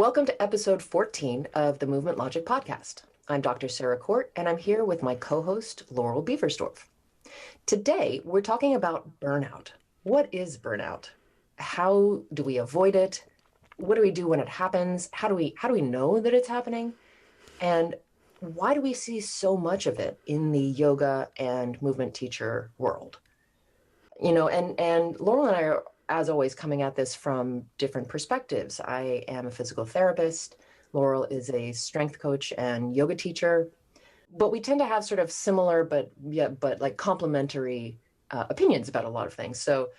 Welcome to episode 14 of the Movement Logic podcast. I'm Dr. Sarah Court, and I'm here with my co-host, Laurel Beaversdorf. Today, we're talking about burnout. What is burnout? How do we avoid it? What do we do when it happens? How do we know that it's happening? And why do we see so much of it in the yoga and movement teacher world? And Laurel and I are, as always, coming at this from different perspectives. I am a physical therapist. Laurel is a strength coach and yoga teacher. But we tend to have sort of similar, but like complementary opinions about a lot of things. So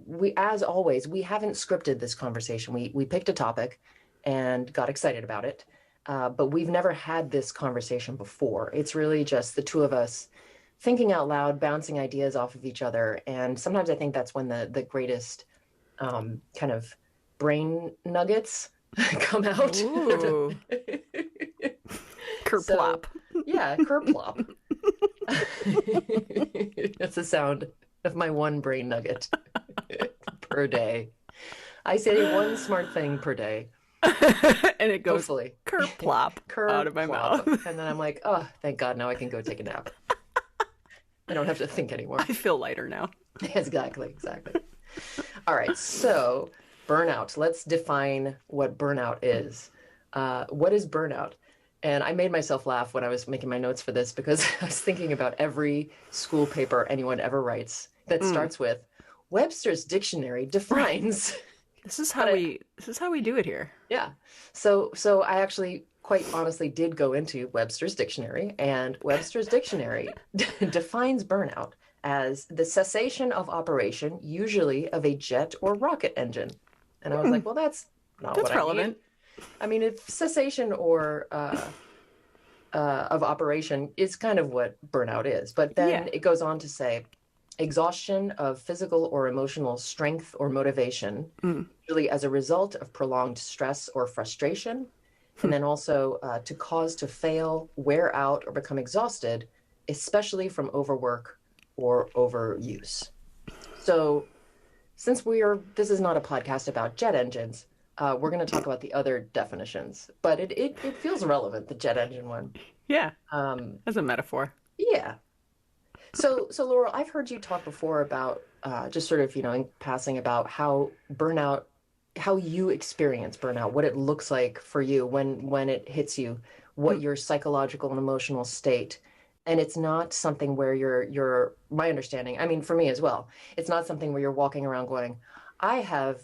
we, as always, we haven't scripted this conversation. We picked a topic and got excited about it. But we've never had this conversation before. It's really just the two of us thinking out loud, bouncing ideas off of each other. And sometimes I think that's when the greatest kind of brain nuggets come out. Ooh. Kerplop. So, yeah, kerplop. That's the sound of my one brain nugget per day. I say one smart thing per day. And it goes Hopefully. kerplop out of my mouth. And then I'm like, oh, thank God, now I can go take a nap. I don't have to think anymore. I feel lighter now. Exactly. All right, so burnout. Let's define what burnout is. What is burnout? And I made myself laugh when I was making my notes for this because I was thinking about every school paper anyone ever writes that starts with Webster's Dictionary defines. This is how we do it here. Yeah. So I actually quite honestly did go into Webster's Dictionary, and Webster's Dictionary defines burnout as the cessation of operation, usually of a jet or rocket engine. And I was like, well, that's not what relevant. I mean, if cessation or of operation is kind of what burnout is. But then it goes on to say, exhaustion of physical or emotional strength or motivation, usually as a result of prolonged stress or frustration. And then also to cause to fail, wear out, or become exhausted, especially from overwork or overuse. So since this is not a podcast about jet engines, we're going to talk about the other definitions. But it feels relevant, the jet engine one. Yeah, as a metaphor. Yeah. So Laurel, I've heard you talk before about just sort of, in passing about how you experience burnout, what it looks like for you when it hits you, what your psychological and emotional state. And it's not something where you're my understanding, I mean, for me as well, it's not something where you're walking around going, I have,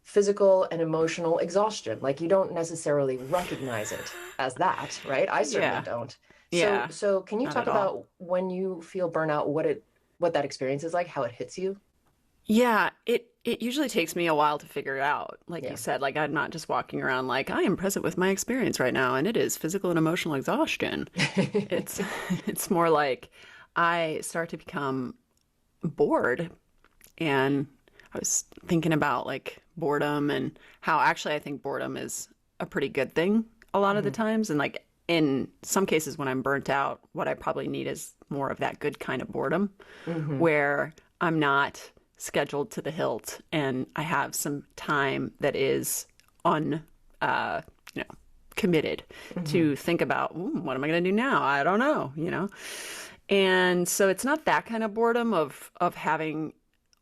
physical and emotional exhaustion. Like you don't necessarily recognize it as that, right? I certainly don't. Yeah. So can you talk about when you feel burnout, what that experience is like, how it hits you? Yeah, it usually takes me a while to figure it out. Like you said, like I'm not just walking around like I am present with my experience right now, and it is physical and emotional exhaustion. It's more like I start to become bored, and I was thinking about like boredom and how actually I think boredom is a pretty good thing a lot of the times, and like in some cases when I'm burnt out, what I probably need is more of that good kind of boredom where I'm not scheduled to the hilt and I have some time that is committed to think about what am I going to do now? I don't know, And so it's not that kind of boredom of having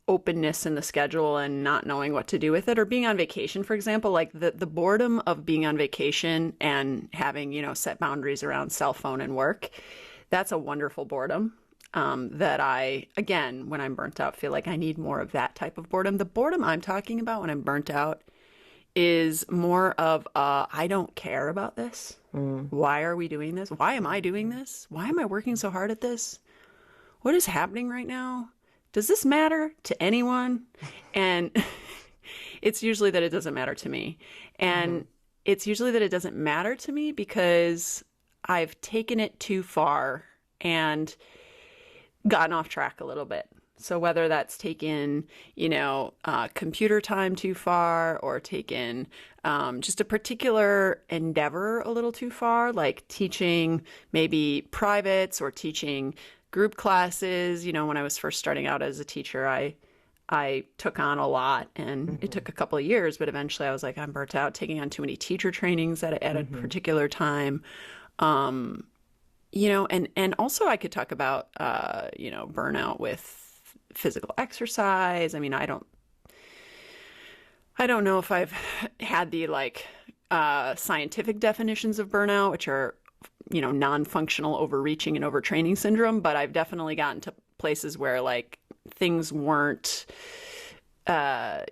openness in the schedule and not knowing what to do with it, or being on vacation, for example, like the boredom of being on vacation and having, set boundaries around cell phone and work. That's a wonderful boredom. That I, again, when I'm burnt out, feel like I need more of that type of boredom. The boredom I'm talking about when I'm burnt out is more of, I don't care about this. Why are we doing this? Why am I doing this? Why am I working so hard at this? What is happening right now? Does this matter to anyone? And it's usually that it doesn't matter to me. And it's usually that it doesn't matter to me because I've taken it too far and gotten off track a little bit. So whether that's taken, computer time too far, or taken just a particular endeavor a little too far, like teaching maybe privates or teaching group classes. When I was first starting out as a teacher, I I took on a lot, and it Mm-hmm. took a couple of years, but eventually I was like, I'm burnt out, taking on too many teacher trainings at a Mm-hmm. particular time. Um, and also I could talk about, burnout with physical exercise. I mean, I don't know if I've had the scientific definitions of burnout, which are, non-functional overreaching and overtraining syndrome, but I've definitely gotten to places where like things weren't, I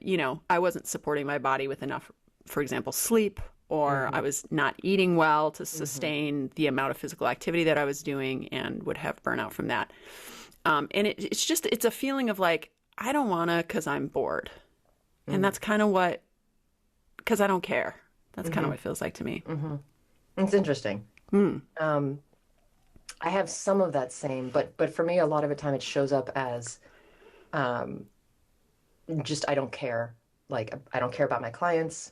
wasn't supporting my body with enough, for example, sleep, or Mm-hmm. I was not eating well to Mm-hmm. sustain the amount of physical activity that I was doing and would have burnout from that. And it's a feeling of like, I don't want to because I'm bored. And that's kind of because I don't care. That's kind of Mm-hmm. what it feels like to me. Mm-hmm. It's interesting. Mm. Um, I have some of that same, but for me, a lot of the time it shows up as um, just I don't care. Like I don't care about my clients.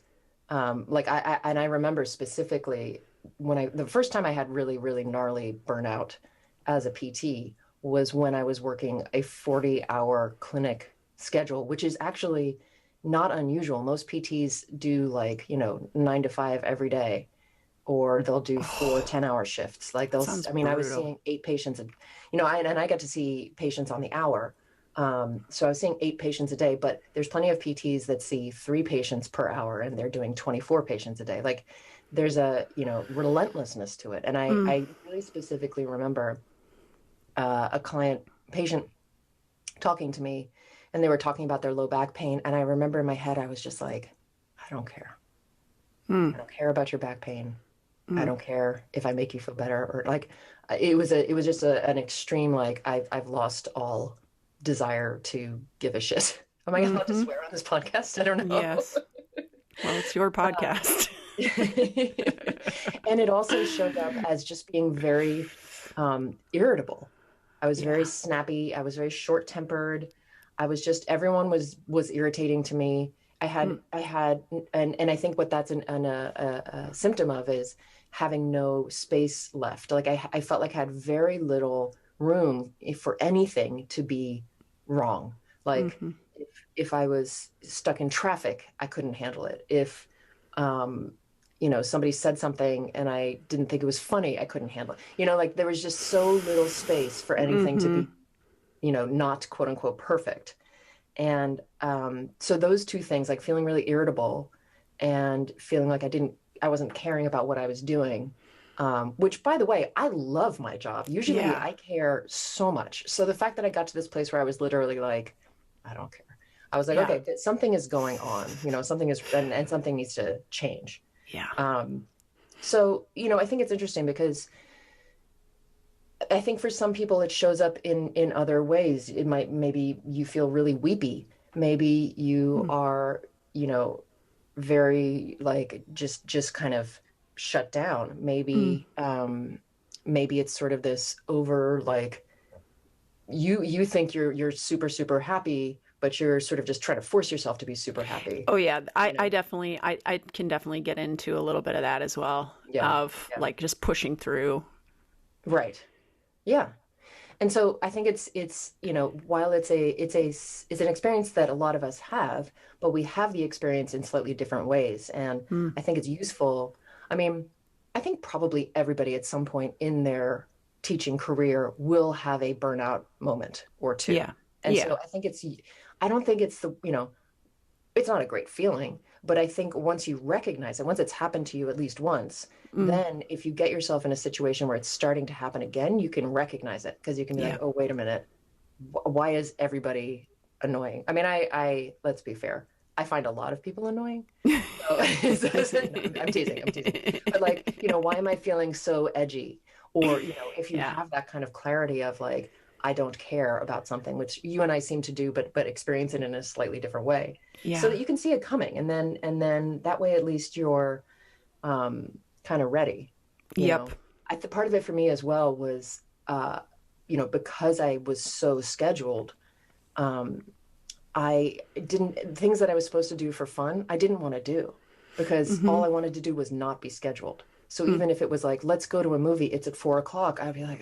Like and I remember specifically when the first time I had really, really gnarly burnout as a PT was when I was working a 40-hour clinic schedule, which is actually not unusual. Most PTs do like, 9 to 5 every day, or they'll do four Oh, 10-hour shifts. Like sounds I mean, I was brutal. seeing 8 patients, and I get to see patients on the hour. So I was seeing 8 patients a day, but there's plenty of PTs that see 3 patients per hour and they're doing 24 patients a day. Like there's a, relentlessness to it. And Mm. I really specifically remember a patient talking to me, and they were talking about their low back pain. And I remember in my head, I was just like, I don't care. Mm. I don't care about your back pain. I Mm. don't care if I make you feel better, or like it was just an extreme, like I've lost all desire to give a shit. Am I allowed to Hmm. swear on this podcast? I don't know. Yes. Well, it's your Um, podcast. and it also showed up as just being very irritable. I was very Yeah. snappy. I was very short-tempered. I was just everyone was irritating to me. Mm. I had and I think what that's a symptom of is having no space left. Like I felt like I had very little room for anything to be wrong. Like Hmm. if I was stuck in traffic, I couldn't handle it. If um, somebody said something and I didn't think it was funny, I couldn't handle it. Like there was just so little space for anything to Hmm. be, not quote unquote perfect. And so those two things, like feeling really irritable and feeling like I wasn't caring about what I was doing. Which, by the way, I love my job. Usually Yeah. I care so much. So the fact that I got to this place where I was literally like, I don't care. I was like, Yeah. okay, something is going on, something is, and something needs to change. Yeah. Um, so, I think it's interesting because I think for some people it shows up in other ways. Maybe you feel really weepy. Maybe you Mm. are, you know, very like just kind of shut down. Mm. Maybe it's sort of this over like you think you're super super happy, but you're sort of just trying to force yourself to be super happy, Oh yeah, you know? I can definitely get into a little bit of that as well, Yeah. of Yeah. like just pushing through. Right. Yeah. And so I think it's while it's an experience that a lot of us have, but we have the experience in slightly different ways. And Mm. I think it's useful. I mean, I think probably everybody at some point in their teaching career will have a burnout moment or two. Yeah. And Yeah. so I don't think it's it's not a great feeling, but I think once you recognize it, once it's happened to you at least once, Mm. then if you get yourself in a situation where it's starting to happen again, you can recognize it because you can be like, Yeah. oh, wait a minute. Why is everybody annoying? I mean, let's be fair. I find a lot of people annoying. So, no, I'm teasing, I'm teasing. But like, why am I feeling so edgy? Or, if you Yeah. have that kind of clarity of like, I don't care about something, which you and I seem to do, but experience it in a slightly different way, so Yeah. that you can see it coming, and then that way at least you're kind of ready. You Yep. know, the part of it for me as well was, because I was so scheduled, um, I didn't things that I was supposed to do for fun, I didn't want to do because Hmm. all I wanted to do was not be scheduled. So Mm. even if it was like, let's go to a movie, it's at 4 o'clock, I'd be like,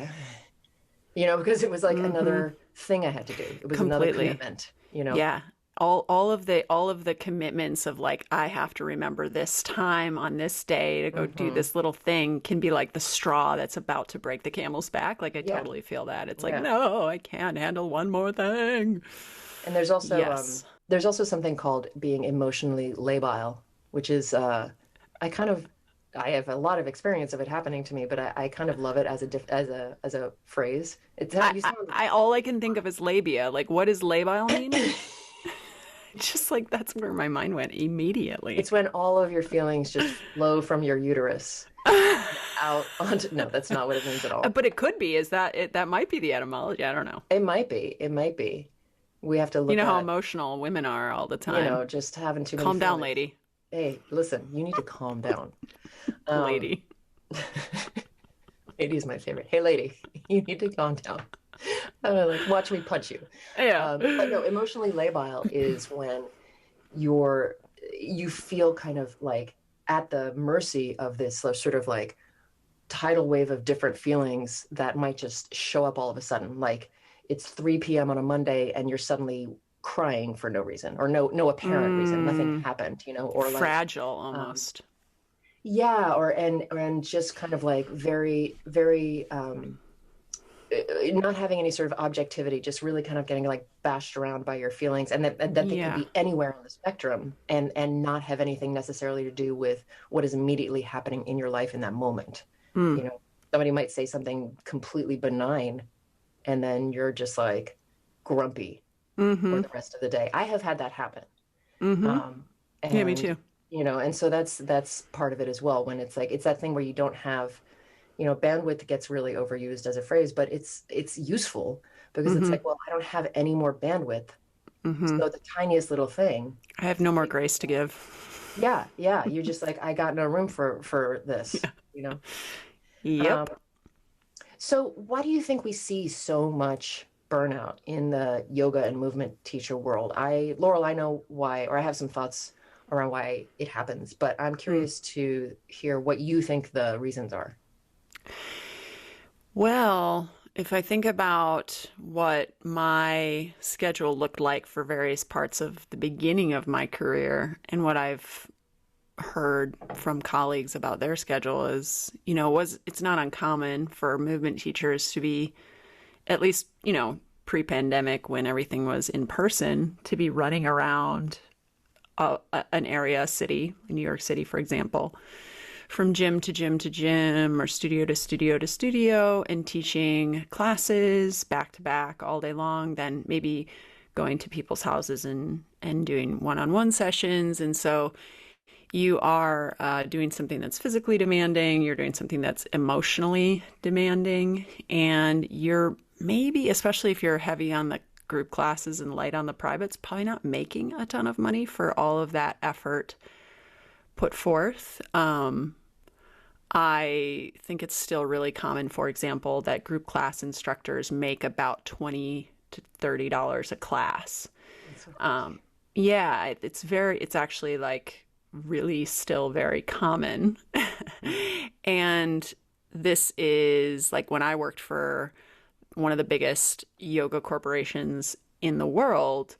because it was like Hmm. another thing I had to do. It was another Completely. commitment. you know? Yeah. All of the commitments of like I have to remember this time on this day to go do Hmm. this little thing can be like the straw that's about to break the camel's back. Like I Yeah, totally feel that. It's like, yeah. no, I can't handle one more thing. And Yes. there's also something called being emotionally labile, which is I kind of I have a lot of experience of it happening to me, but I kind of love it as a as a phrase. You sound All I can think of is labia. Like what does labile mean? Just like that's where my mind went immediately. it's when all of your feelings just flow from your uterus out onto, no, that's not what it means at all. But it could be. Is that it? That might be the etymology. I don't know. It might be. It might be. We have to You look know how at, emotional women are all the you know, time. just having too many Calm down, feelings. lady. Hey, listen, you need to calm down. Um, Lady. lady is my favorite. Hey, lady, you need to calm down. Like, watch me punch you. Yeah. But no, emotionally labile is when you're you feel kind of like at the mercy of this sort of like tidal wave of different feelings that might just show up all of a sudden. Like it's 3 p.m. on a Monday and you're suddenly crying for no reason or no apparent reason. Nothing Mm, happened, you know, or like fragile um, almost. yeah, or and just kind of like very not having any sort of objectivity, just really kind of getting like bashed around by your feelings, and that they could Yeah. be anywhere on the spectrum, and not have anything necessarily to do with what is immediately happening in your life in that moment. Mm. You know, somebody might say something completely benign, and then you're just like grumpy for Mm-hmm. the rest of the day. I have had that happen. Mm-hmm. Um, Yeah, me and too. and so that's part of it as well, when it's like it's that thing where you don't have, bandwidth gets really overused as a phrase, but it's useful because it's Mm-hmm. like, well, I don't have any more bandwidth. Mm-hmm. So the tiniest little thing, I have no more you grace to give. yeah, yeah, you're just like, I got no room for this, Yeah. you know. Um, Yep. so why do you think we see so much burnout in the yoga and movement teacher world? Laurel, I know why, or I have some thoughts around why it happens, but I'm Mm. curious to hear what you think the reasons are. Well, if I think about what my schedule looked like for various parts of the beginning of my career and what I've heard from colleagues about their schedule is, it's not uncommon for movement teachers to be, at least, pre-pandemic when everything was in person, to be running around an area, a city, New York City, for example, from gym to gym to gym or studio to studio to studio and teaching classes back to back all day long, then maybe going to people's houses and doing one-on-one sessions. And so you are doing something that's physically demanding, you're doing something that's emotionally demanding, and you're maybe, especially if you're heavy on the group classes and light on the privates, probably not making a ton of money for all of that effort put forth. I think it's still really common, for example, that group class instructors make about $20 to $30 a class. That's so crazy. Um, yeah, it's actually like really still very common. And this is like when I worked for one of the biggest yoga corporations in the world,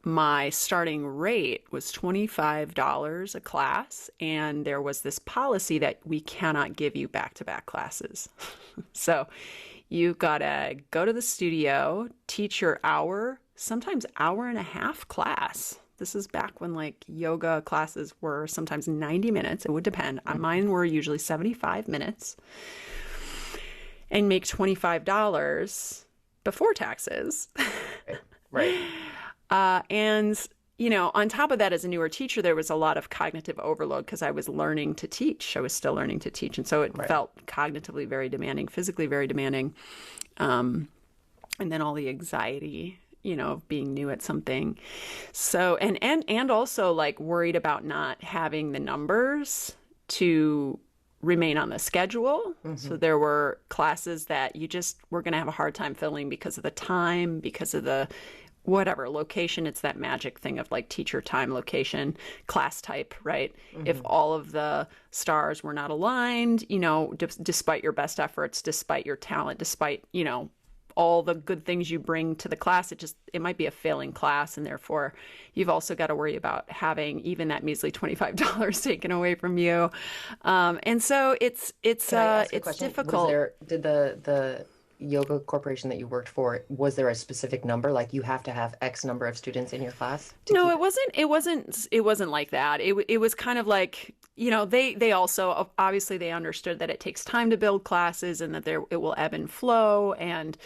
my starting rate was $25 a class, and there was this policy that we cannot give you back-to-back classes. So you gotta go to the studio, teach your hour, sometimes hour and a half class. This is back when like yoga classes were sometimes 90 minutes. It would depend. Mine were usually 75 minutes, and make $25 before taxes. Right. Right. And, on top of that, as a newer teacher, there was a lot of cognitive overload because I was learning to teach. I was still learning to teach. And so it Right. felt cognitively very demanding, physically very demanding. And then all the anxiety, of being new at something. So, and also like worried about not having the numbers to remain on the schedule. Hmm. So there were classes that you just were going to have a hard time filling because of the time, because of the whatever location. It's that magic thing of like teacher, time, location, class type, right? If Hmm. all of the stars were not aligned, despite your best efforts, despite your talent, despite, all the good things you bring to the class. It might be a failing class, and therefore you've also got to worry about having even that measly $25 taken away from you. And so Can I ask a it's question? difficult. Did the yoga corporation that you worked for, was there a specific number? Like you have to have X number of students in your class to No, keep it it? wasn't. It wasn't like that. It was kind of like, they also obviously they understood that it takes time to build classes and that it will ebb and flow. And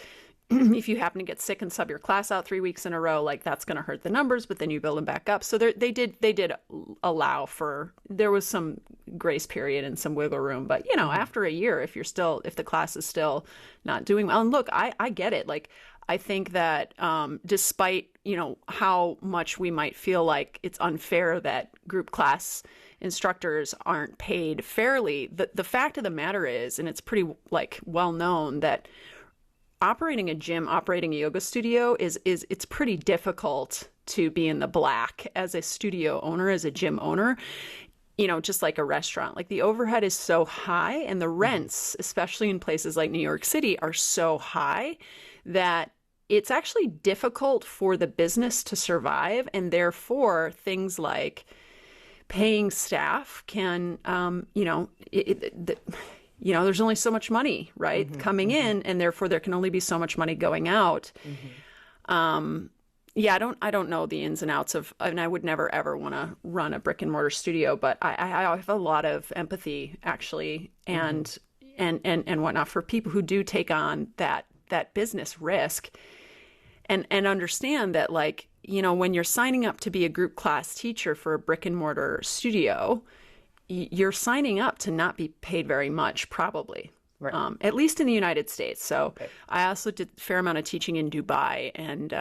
if you happen to get sick and sub your class out 3 weeks in a row, like that's going to hurt the numbers, but then you build them back up. So they did allow for, there was some grace period and some wiggle room. But after a year, if the class is still not doing well, and look, I get it. Like I think that despite how much we might feel like it's unfair that group class instructors aren't paid fairly, the fact of the matter is, and it's pretty like well known, that operating a gym, operating a yoga studio it's pretty difficult to be in the black as a studio owner, as a gym owner, just like a restaurant. Like the overhead is so high and the rents, especially in places like New York City, are so high that it's actually difficult for the business to survive. And therefore, things like paying staff can, there's only so much money, right, coming in, and therefore there can only be so much money going out. Yeah, I don't know the ins and outs of, and I would never ever want to run a brick and mortar studio, but I have a lot of empathy actually, and whatnot for people who do take on that business risk, and understand that, like, when you're signing up to be a group class teacher for a brick and mortar studio, you're signing up to not be paid very much, probably, Right. At least in the United States. So Right. I also did a fair amount of teaching in Dubai, and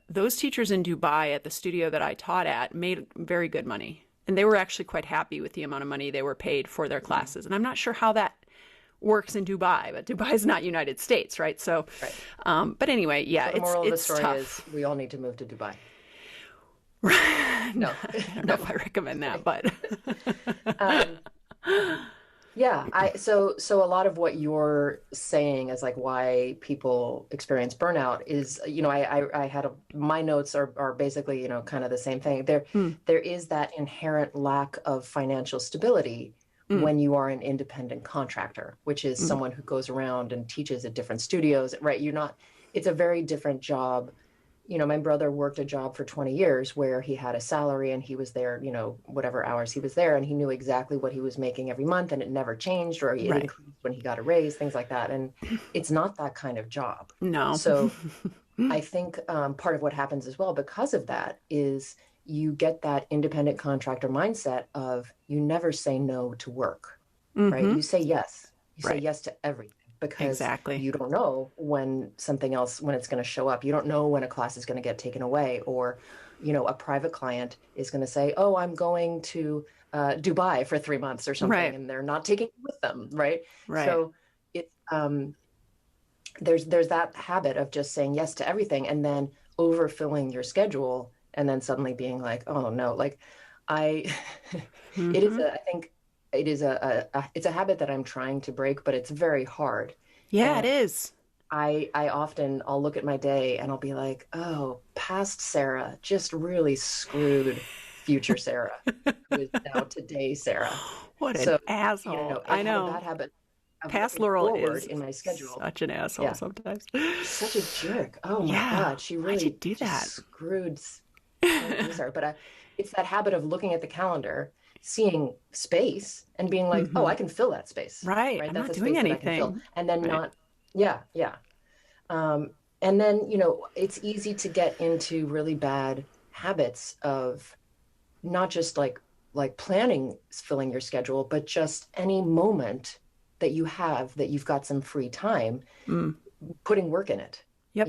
those teachers in Dubai at the studio that I taught at made very good money. And they were actually quite happy with the amount of money they were paid for their classes. And I'm not sure how that works in Dubai, but Dubai is not United States, right? So, Right. but anyway, yeah, So the moral of the it's story tough. is we all need to move to Dubai. No, No. I don't know No. if I recommend that, but Um, yeah, so a lot of what you're saying is like why people experience burnout is, I had my notes are basically, kind of the same thing. Mm, There is that inherent lack of financial stability mm, when you are an independent contractor, which is mm, someone who goes around and teaches at different studios, right? It's a very different job. My brother worked a job for 20 years where he had a salary and he was there, whatever hours he was there, and he knew exactly what he was making every month and it never changed, or it right. increased when he got a raise, things like that. And it's not that kind of job. No. So I think part of what happens as well because of that is you get that independent contractor mindset of you never say no to work, right? Hmm. You say yes. You say Right. yes to everything because Exactly. you don't know when it's going to show up. You don't know when a class is going to get taken away, or, a private client is going to say, oh, I'm going to Dubai for 3 months or something, Right. and they're not taking you with them, right? Right. So it's there's that habit of just saying yes to everything and then overfilling your schedule and then suddenly being like, oh no, like I Hmm. I think it is it's a habit that I'm trying to break, but it's very hard. Yeah, it And is. I'll look at my day and I'll be like, oh, past Sarah just really screwed future Sarah, who is now today Sarah. What an So, asshole. I I have a know. bad habit of Past looking Laurel forward is in my schedule. such an asshole Yeah. sometimes. She's such a jerk. Oh my Yeah. God. She Why'd you really do just that? screwed poor Sarah. But it's that habit of looking at the calendar, seeing space, and being like, oh, Hmm. I can fill that space, Right. right? I'm That's not a doing space that I can fill. anything. And then Right. not, yeah, yeah. And then, it's easy to get into really bad habits of not just like planning filling your schedule, but just any moment that you have that you've got some free time, Mm. putting work in it, Yep.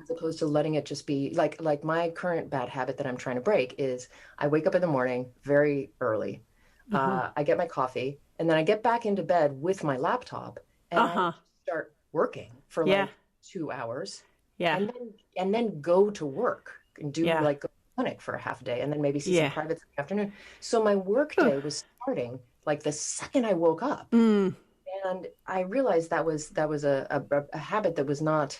as opposed to letting it just be like my current bad habit that I'm trying to break is I wake up in the morning very early. Uh-huh. I get my coffee and then I get back into bed with my laptop and I Uh-huh. start working for Yeah. like 2 hours Yeah. and then go to work and do Yeah. like go to the clinic for a half day and then maybe see some Yeah. privates in the afternoon. So my work Ugh. day was starting like the second I woke up. Mm. And I realized that was a habit that was not,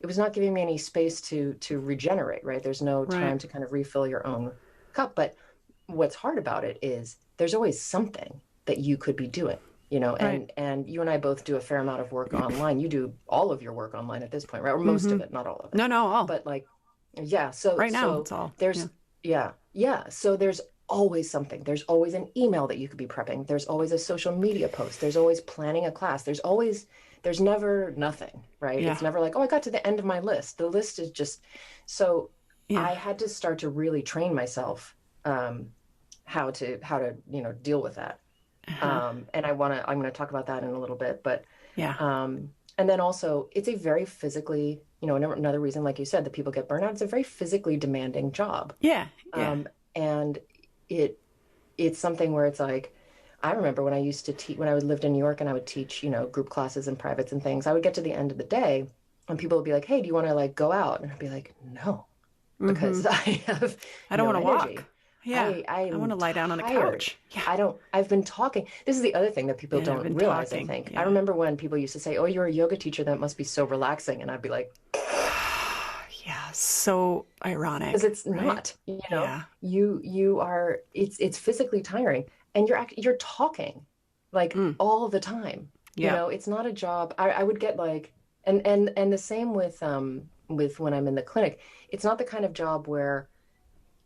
was not giving me any space to regenerate, right? There's no Right. time to kind of refill your own cup. But what's hard about it is there's always something that you could be doing, Right. and you and I both do a fair amount of work online. You do all of your work online at this point, right? Or most Mm-hmm. of it, not all of it. No, no, all. But like, yeah, so Right now, so it's all. Yeah. there's yeah, yeah. So there's always something. There's always an email that you could be prepping. There's always a social media post. There's always planning a class. There's never nothing, right? Yeah. It's never like, oh, I got to the end of my list. The list is just so Yeah. I had to start to really train myself how to deal with that. Uh-huh. And I'm gonna talk about that in a little bit, but Yeah. and then also it's a very physically, another reason, like you said, that people get burnout. It's a very physically demanding job. Yeah. Yeah. And it it's something where it's like, I remember when I used to teach, when I lived in New York and I would teach, group classes and privates and things, I would get to the end of the day and people would be like, hey, do you want to like go out? And I'd be like, no, Mm-hmm. because I have I don't no want to energy. walk. Yeah. I want I'm to lie down on the tired. couch. Yeah. I've been talking. This is the other thing that people Yeah. I've don't been realize, I talking. think. I Yeah. remember when people used to say, oh, you're a yoga teacher, that must be so relaxing. And I'd be like, Yeah. So because ironic, it's right? not, Yeah. you are, it's physically tiring and you're talking like Mm. all the time. Yeah. It's not a job. I would get like, and the same with when I'm in the clinic, it's not the kind of job where,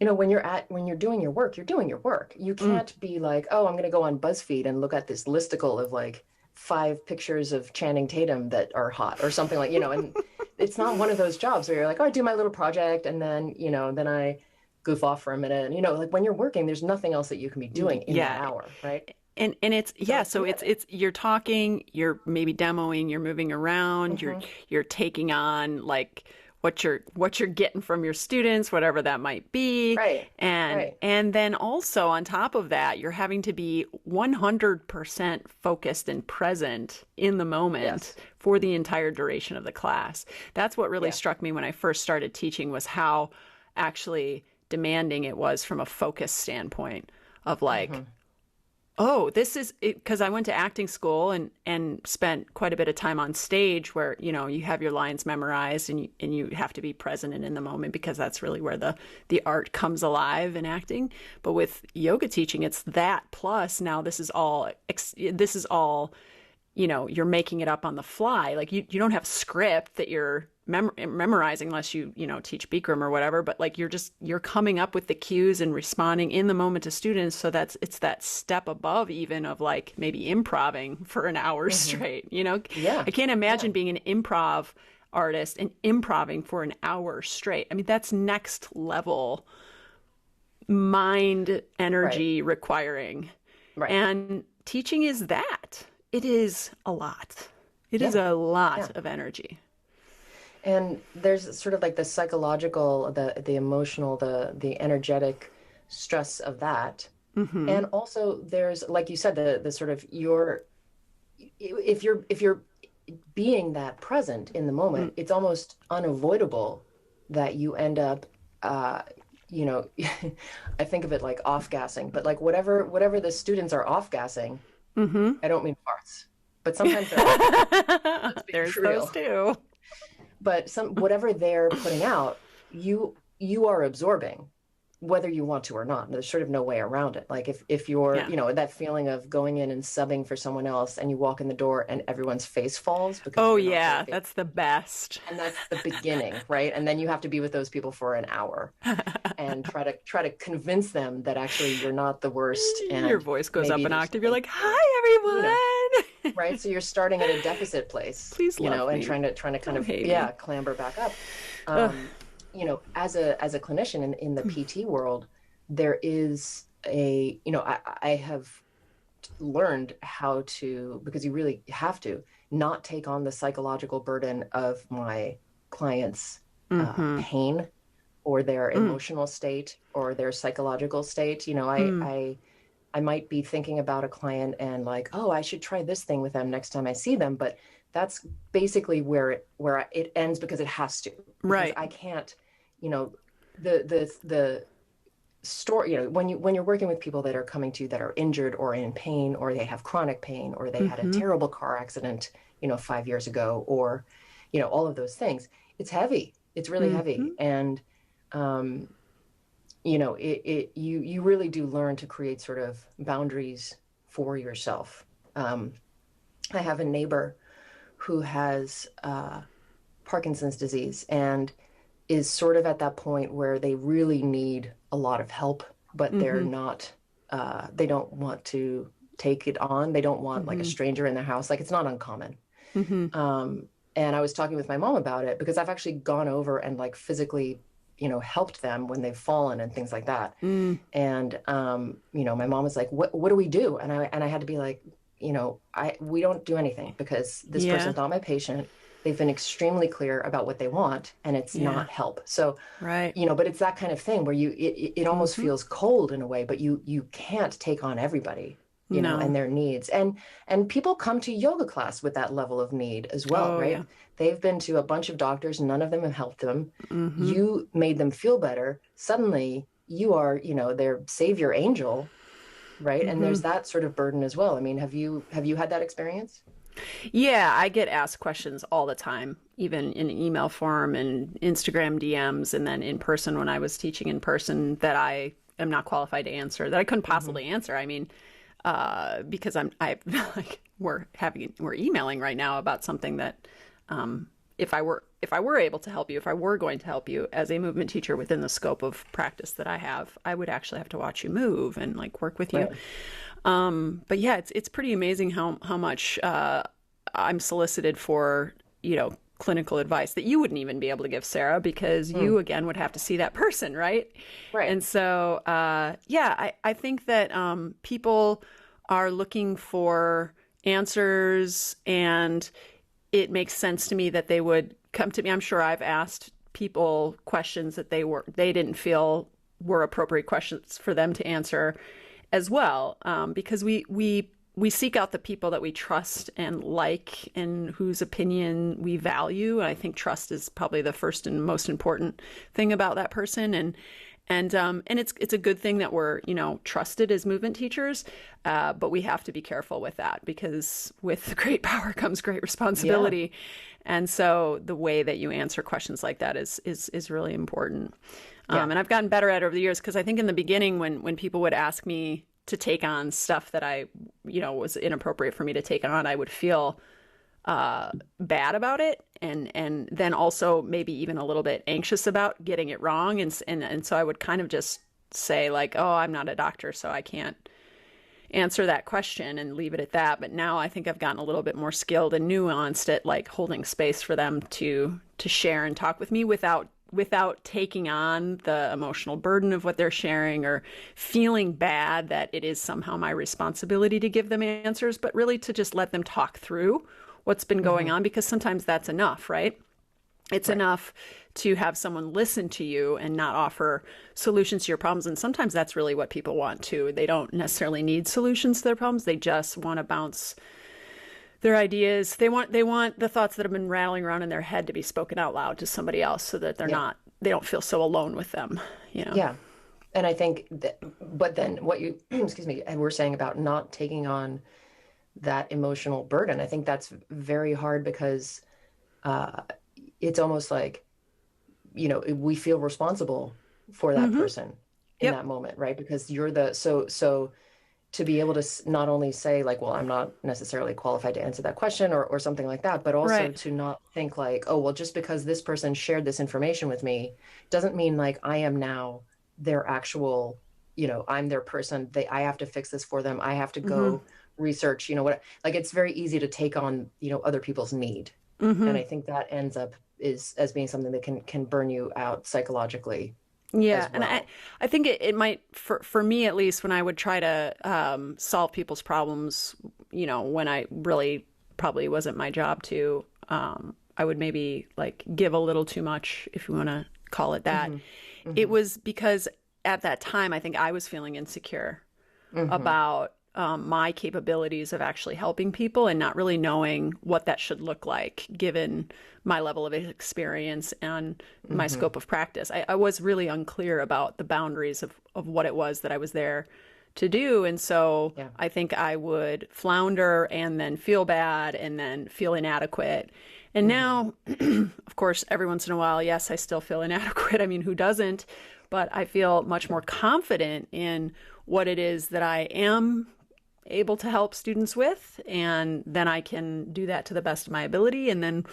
when you're doing your work, you're doing your work. You Mm. can't be like, oh, I'm going to go on BuzzFeed and look at this listicle of like 5 pictures of Channing Tatum that are hot or something like, and it's not one of those jobs where you're like, oh, I do my little project and then, then I goof off for a minute. And, like when you're working, there's nothing else that you can be doing in that Yeah. hour, right? And it's So yeah, it's so it's demanding. it's you're talking, you're maybe demoing, you're moving around, Hmm. you're taking on like what you're getting from your students, whatever that might be. Right, And right. and then also on top of that, you're having to be 100% focused and present in the moment Yes. for the entire duration of the class. That's what really Yeah. struck me when I first started teaching was how actually demanding it was from a focus standpoint of like, Hmm. oh, this is because I went to acting school and spent quite a bit of time on stage where, you have your lines memorized and you have to be present and in the moment because that's really where the art comes alive in acting. But with yoga teaching, it's that plus now this is all you're making it up on the fly. Like you don't have script that you're memorizing unless you teach Bikram or whatever, but like you're coming up with the cues and responding in the moment to students. So it's that step above even of like maybe improving for an hour Hmm. straight. Yeah, I can't yeah, imagine being an improv artist and improving for an hour straight. I mean, that's next level mind right, energy requiring. right. And teaching is that. It is a lot. It is Yeah, a yeah. lot of energy. And there's sort of like the psychological, the emotional, the energetic stress of that. Mm-hmm. And also there's, like you said, the sort of your if you're being that present in the moment, it's almost unavoidable that you end up you know, I think of it like off-gassing, but like whatever the students are off-gassing, Mm-hmm. I don't mean farts, but sometimes they're off-gassing. Let's be There's those real. too. But whatever they're putting out, you are absorbing, whether you want to or not. There's sort of no way around it. Like if you're, Yeah. that feeling of going in and subbing for someone else and you walk in the door and everyone's face falls because Oh you're not yeah, working. that's the best. And that's the beginning, right? And then you have to be with those people for an hour and try to convince them that actually you're not the worst Your and voice goes up maybe an there's octave. You're something, like, "Hi, you know, everyone. right? So you're starting at a deficit place, Please love and me. trying to kind Don't of, hate yeah, me." clamber back up. Ugh. As a clinician in the PT world, there is I have learned how to, because you really have to not take on the psychological burden of my clients' Mm-hmm. pain or their Mm. emotional state or their psychological state. Mm. I might be thinking about a client and like, oh, I should try this thing with them next time I see them, but that's basically where it ends because it has to, because Right. I can't, you know, the story, when you're working with people that are coming to you that are injured or in pain or they have chronic pain or they had a Mm-hmm. terrible car accident, 5 years ago, or all of those things, it's heavy. It's really heavy. And, um, you really do learn to create sort of boundaries for yourself. I have a neighbor who has Parkinson's disease and is sort of at that point where they really need a lot of help, but they're not, they don't want to take it on. They don't want like a stranger in their house. Like it's not uncommon. And I was talking with my mom about it because I've actually gone over and like physically, helped them when they've fallen and things like that. And, my mom was like, what do we do? And I had to be like, we don't do anything because this person's not my patient. They've been extremely clear about what they want and it's not help. So, Right. but it's that kind of thing where it almost feels cold in a way, but you can't take on everybody, and their needs. And people come to yoga class with that level of need as well, right? Yeah. They've been to a bunch of doctors, none of them have helped them. You made them feel better. Suddenly you are, their savior angel, right? And there's that sort of burden as well. I mean, have you had that experience? Yeah, I get asked questions all the time, even in email form and Instagram DMs, and then in person when I was teaching in person that I am not qualified to answer, that I couldn't possibly answer. I mean, because we're emailing right now about something that, if I were able to help you, if I were going to help you as a movement teacher within the scope of practice that I have, I would actually have to watch you move and like work with you. Right. But yeah, it's pretty amazing how much I'm solicited for, clinical advice that you wouldn't even be able to give, Sarah, because you again would have to see that person, right? Right. And so, I think that people are looking for answers, and it makes sense to me that they would come to me. I'm sure I've asked people questions that they didn't feel were appropriate questions for them to answer as well, because we seek out the people that we trust and like and whose opinion we value. And I think trust is probably the first and most important thing about that person. And it's a good thing that we're, trusted as movement teachers, but we have to be careful with that because with great power comes great responsibility. And so the way that you answer questions like that is really important. And I've gotten better at it over the years because I think in the beginning when people would ask me to take on stuff that I, was inappropriate for me to take on, I would feel bad about it, and then also maybe even a little bit anxious about getting it wrong, and so I would kind of just say like, oh, I'm not a doctor, so I can't answer that question and leave it at that. But now I think I've gotten a little bit more skilled and nuanced at like holding space for them to share and talk with me without taking on the emotional burden of what they're sharing or feeling bad that it is somehow my responsibility to give them answers, but really to just let them talk through what's been going on, because sometimes that's enough, right? It's enough to have someone listen to you and not offer solutions to your problems. And sometimes that's really what people want too. They don't necessarily need solutions to their problems. They just want to bounce their ideas. They want the thoughts that have been rattling around in their head to be spoken out loud to somebody else so that they don't feel so alone with them, Yeah. And I think but then what you, excuse me, and we're saying about not taking on that emotional burden, I think that's very hard because it's almost like, we feel responsible for that person in that moment, right? Because you're so to be able to not only say like, well, I'm not necessarily qualified to answer that question or something like that, but also to not think like, oh, well, just because this person shared this information with me doesn't mean like I am now their actual, I'm their person. I have to fix this for them. I have to go research, what, like, it's very easy to take on, other people's need. And I think that ends up as being something that can burn you out psychologically. Yeah. Well. And I think it might, for me at least, when I would try to solve people's problems, when I really probably wasn't my job to, I would maybe like give a little too much, if you want to call it that. It was because at that time, I think I was feeling insecure about my capabilities of actually helping people and not really knowing what that should look like given my level of experience and my scope of practice. I was really unclear about the boundaries of what it was that I was there to do. And so I think I would flounder and then feel bad and then feel inadequate. And now, of course, every once in a while, yes, I still feel inadequate. I mean, who doesn't? But I feel much more confident in what it is that I am able to help students with. And then I can do that to the best of my ability. And then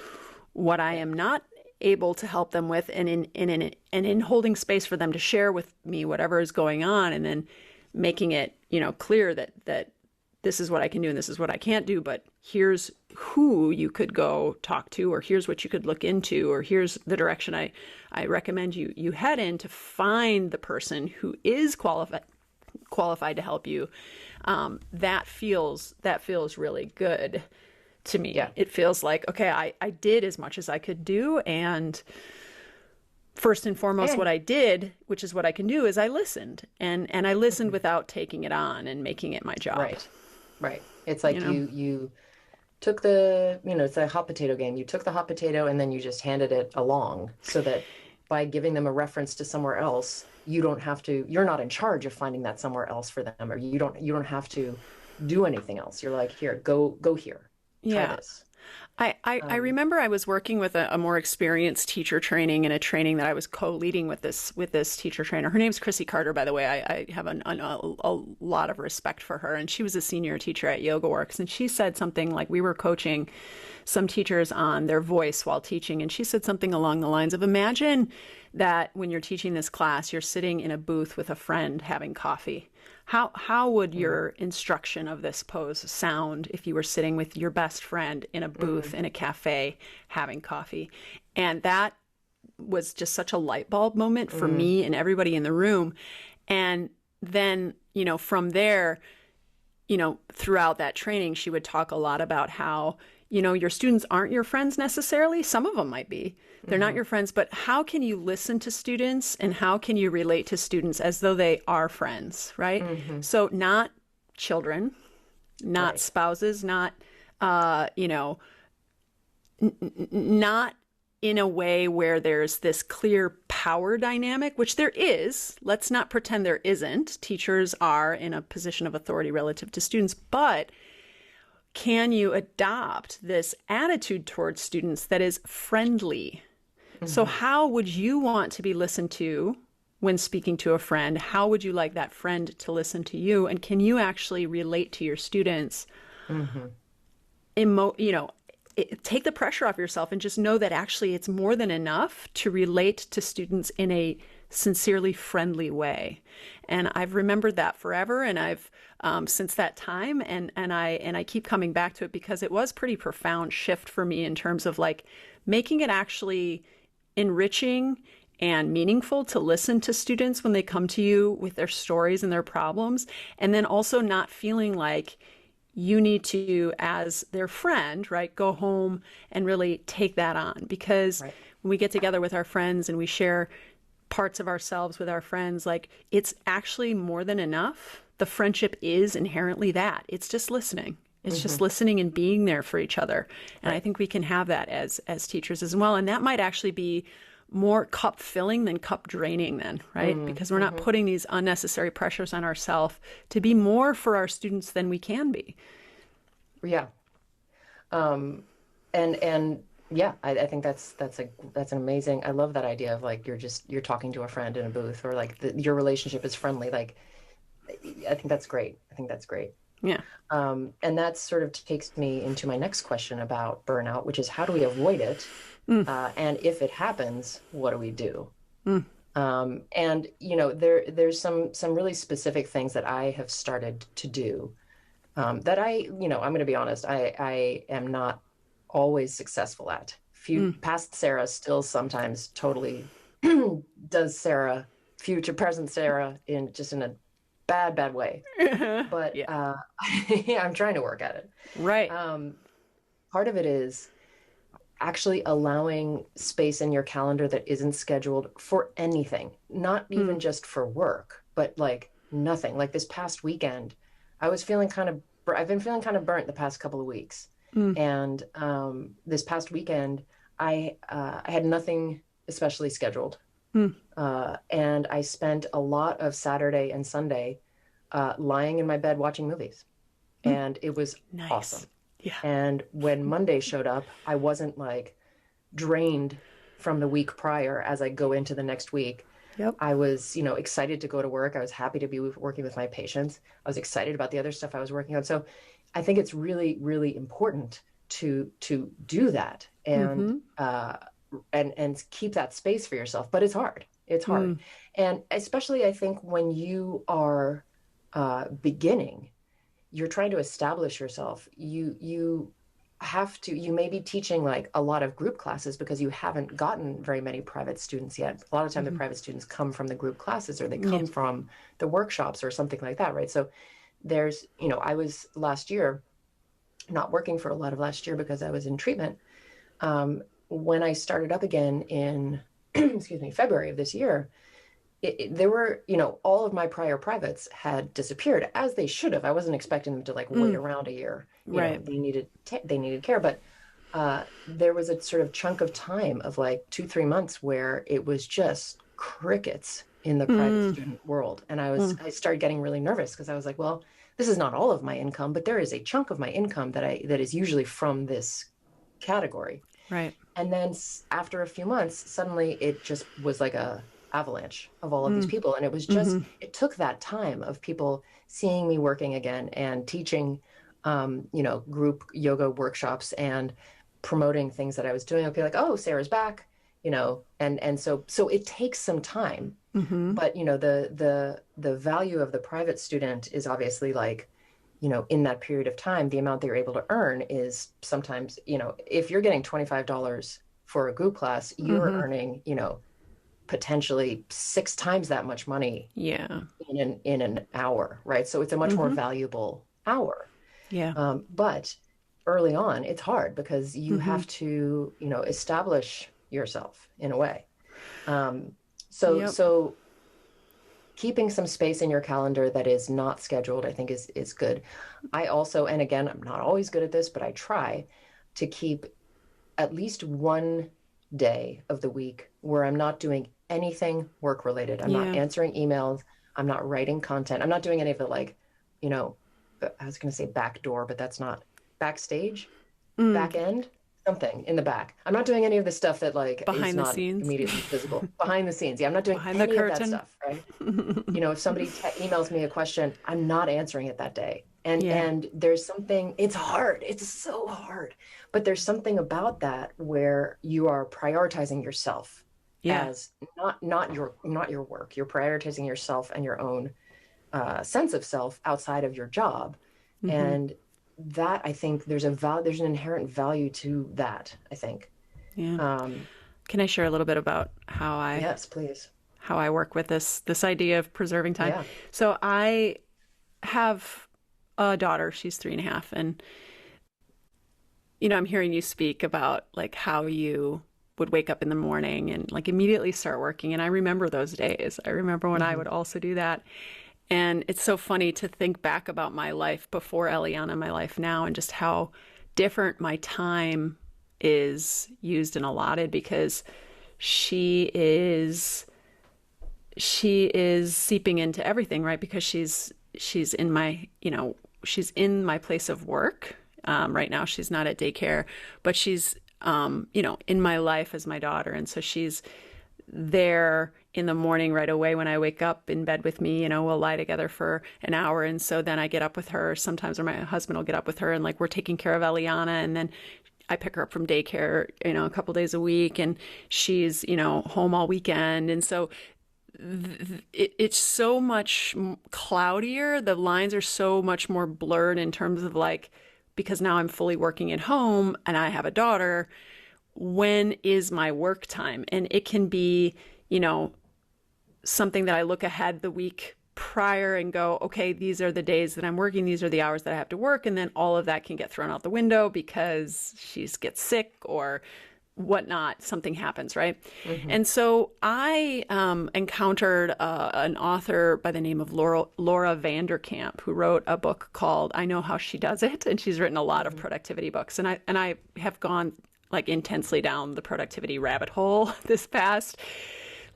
what I am not able to help them with, and in holding space for them to share with me whatever is going on, and then making it, clear that this is what I can do and this is what I can't do, but here's who you could go talk to, or here's what you could look into, or here's the direction I recommend you head in to find the person who is qualified to help you. That feels really good to me. Yeah. It feels like, okay, I did as much as I could do, and first and foremost, what I did, which is what I can do, is I listened, and I listened without taking it on and making it my job. Right. It's like you took the, it's a hot potato game. You took the hot potato and then you just handed it along, so that by giving them a reference to somewhere else, you're not in charge of finding that somewhere else for them, or you don't have to do anything else. You're like, here, go here. Try this. I remember I was working with a more experienced teacher training, and a training that I was co-leading with this teacher trainer. Her name's Chrissy Carter, by the way. I have a lot of respect for her, and she was a senior teacher at Yoga Works, and she said something like, we were coaching some teachers on their voice while teaching, and she said something along the lines of, imagine that when you're teaching this class, you're sitting in a booth with a friend having coffee. How would your instruction of this pose sound if you were sitting with your best friend in a booth in a cafe having coffee? And that was just such a light bulb moment for me and everybody in the room. And then, from there, throughout that training, she would talk a lot about how, your students aren't your friends necessarily. Some of them might be. They're not your friends, but how can you listen to students, and how can you relate to students as though they are friends, right? So not children, not spouses, not, not in a way where there's this clear power dynamic, which there is. Let's not pretend there isn't. Teachers are in a position of authority relative to students, but can you adopt this attitude towards students that is friendly? So how would you want to be listened to when speaking to a friend? How would you like that friend to listen to you? And can you actually relate to your students? Take the pressure off yourself and just know that actually it's more than enough to relate to students in a sincerely friendly way. And I've remembered that forever. And I've since that time, and I keep coming back to it, because it was pretty profound shift for me in terms of like making it actually enriching and meaningful to listen to students when they come to you with their stories and their problems. And then also not feeling like you need to, as their friend, right, go home and really take that on. Because when we get together with our friends and we share parts of ourselves with our friends, like, it's actually more than enough. The friendship is inherently that. It's just listening. It's just listening and being there for each other. And I think we can have that as teachers as well. And that might actually be more cup filling than cup draining then, right? Because we're not putting these unnecessary pressures on ourselves to be more for our students than we can be. Yeah. And yeah, I think that's an amazing, I love that idea of like, you're talking to a friend in a booth, or like your relationship is friendly. Like, I think that's great. Yeah. And that sort of takes me into my next question about burnout, which is how do we avoid it? And if it happens, what do we do? And, there's some really specific things that I have started to do that I'm going to be honest, I am not always successful at. Past Sarah still sometimes totally does Sarah, future present Sarah in a bad way. But I'm trying to work at it. Right. Part of it is actually allowing space in your calendar that isn't scheduled for anything, not even just for work, but like nothing. Like this past weekend, I've been feeling kind of burnt the past couple of weeks. And this past weekend, I had nothing especially scheduled. And I spent a lot of Saturday and Sunday lying in my bed watching movies. And it was awesome. Yeah. And when Monday showed up, I wasn't like drained from the week prior as I go into the next week. Yep. I was, excited to go to work. I was happy to be working with my patients. I was excited about the other stuff I was working on. So I think it's really, really important to do that and keep that space for yourself. But it's hard. It's hard. And especially I think when you are beginning, you're trying to establish yourself. You may be teaching like a lot of group classes because you haven't gotten very many private students yet. A lot of time the private students come from the group classes or they come from the workshops or something like that, right? So there's, I was last year not working for a lot of last year because I was in treatment. When I started up again in, February of this year, there were, all of my prior privates had disappeared, as they should have. I wasn't expecting them to like wait around a year. Right. They needed care, but there was a sort of chunk of time of like 2-3 months where it was just crickets in the private student world, and I started getting really nervous because I was like, well, this is not all of my income, but there is a chunk of my income that is usually from this category. Right. And then after a few months, suddenly it just was like a avalanche of all of these people. And it was just, it took that time of people seeing me working again and teaching, group yoga workshops and promoting things that I was doing. I'd be like, oh, Sarah's back, and so it takes some time, but, the value of the private student is obviously like, in that period of time, the amount that you're able to earn is sometimes, if you're getting $25 for a group class, you're earning, potentially 6 times that much money in an hour, right? So it's a much more valuable hour. Yeah. But early on, it's hard because you have to, establish yourself in a way. So keeping some space in your calendar that is not scheduled, I think is good. I also, and again, I'm not always good at this, but I try to keep at least one day of the week where I'm not doing anything work related. I'm not answering emails. I'm not writing content. I'm not doing any of the like, I was going to say backdoor, but that's not backstage, back end, something in the back. I'm not doing any of the stuff that like Behind is the not scenes. immediately visible. Behind the scenes. Yeah, I'm not doing Behind the any of that curtain. stuff, right? If somebody emails me a question, I'm not answering it that day. And there's something, it's hard. It's so hard. But there's something about that where you are prioritizing yourself as not your work. You're prioritizing yourself and your own sense of self outside of your job. And that, I think there's an inherent value to that, I think. Yeah. Can I share a little bit about how Yes, please. how I work with this idea of preserving time? Yeah. So I have a daughter, she's 3.5, and I'm hearing you speak about like how you would wake up in the morning and like immediately start working. And I remember those days. I remember when I would also do that. And it's so funny to think back about my life before Eliana, my life now, and just how different my time is used and allotted, because she is seeping into everything, right? Because she's in my, she's in my place of work. Right now she's not at daycare, but she's, in my life as my daughter. And so she's there in the morning right away when I wake up in bed with me, we'll lie together for an hour. And so then I get up with her sometimes, or my husband will get up with her, and like we're taking care of Eliana. And then I pick her up from daycare, a couple days a week, and she's, home all weekend. And so it's so much cloudier. The lines are so much more blurred in terms of like, because now I'm fully working at home and I have a daughter, when is my work time? And it can be, something that I look ahead the week prior and go, okay, these are the days that I'm working. These are the hours that I have to work. And then all of that can get thrown out the window because she gets sick or whatnot, something happens, right? And so I encountered an author by the name of Laura Vanderkamp, who wrote a book called I Know How She Does It. And she's written a lot of productivity books. And I have gone like intensely down the productivity rabbit hole this past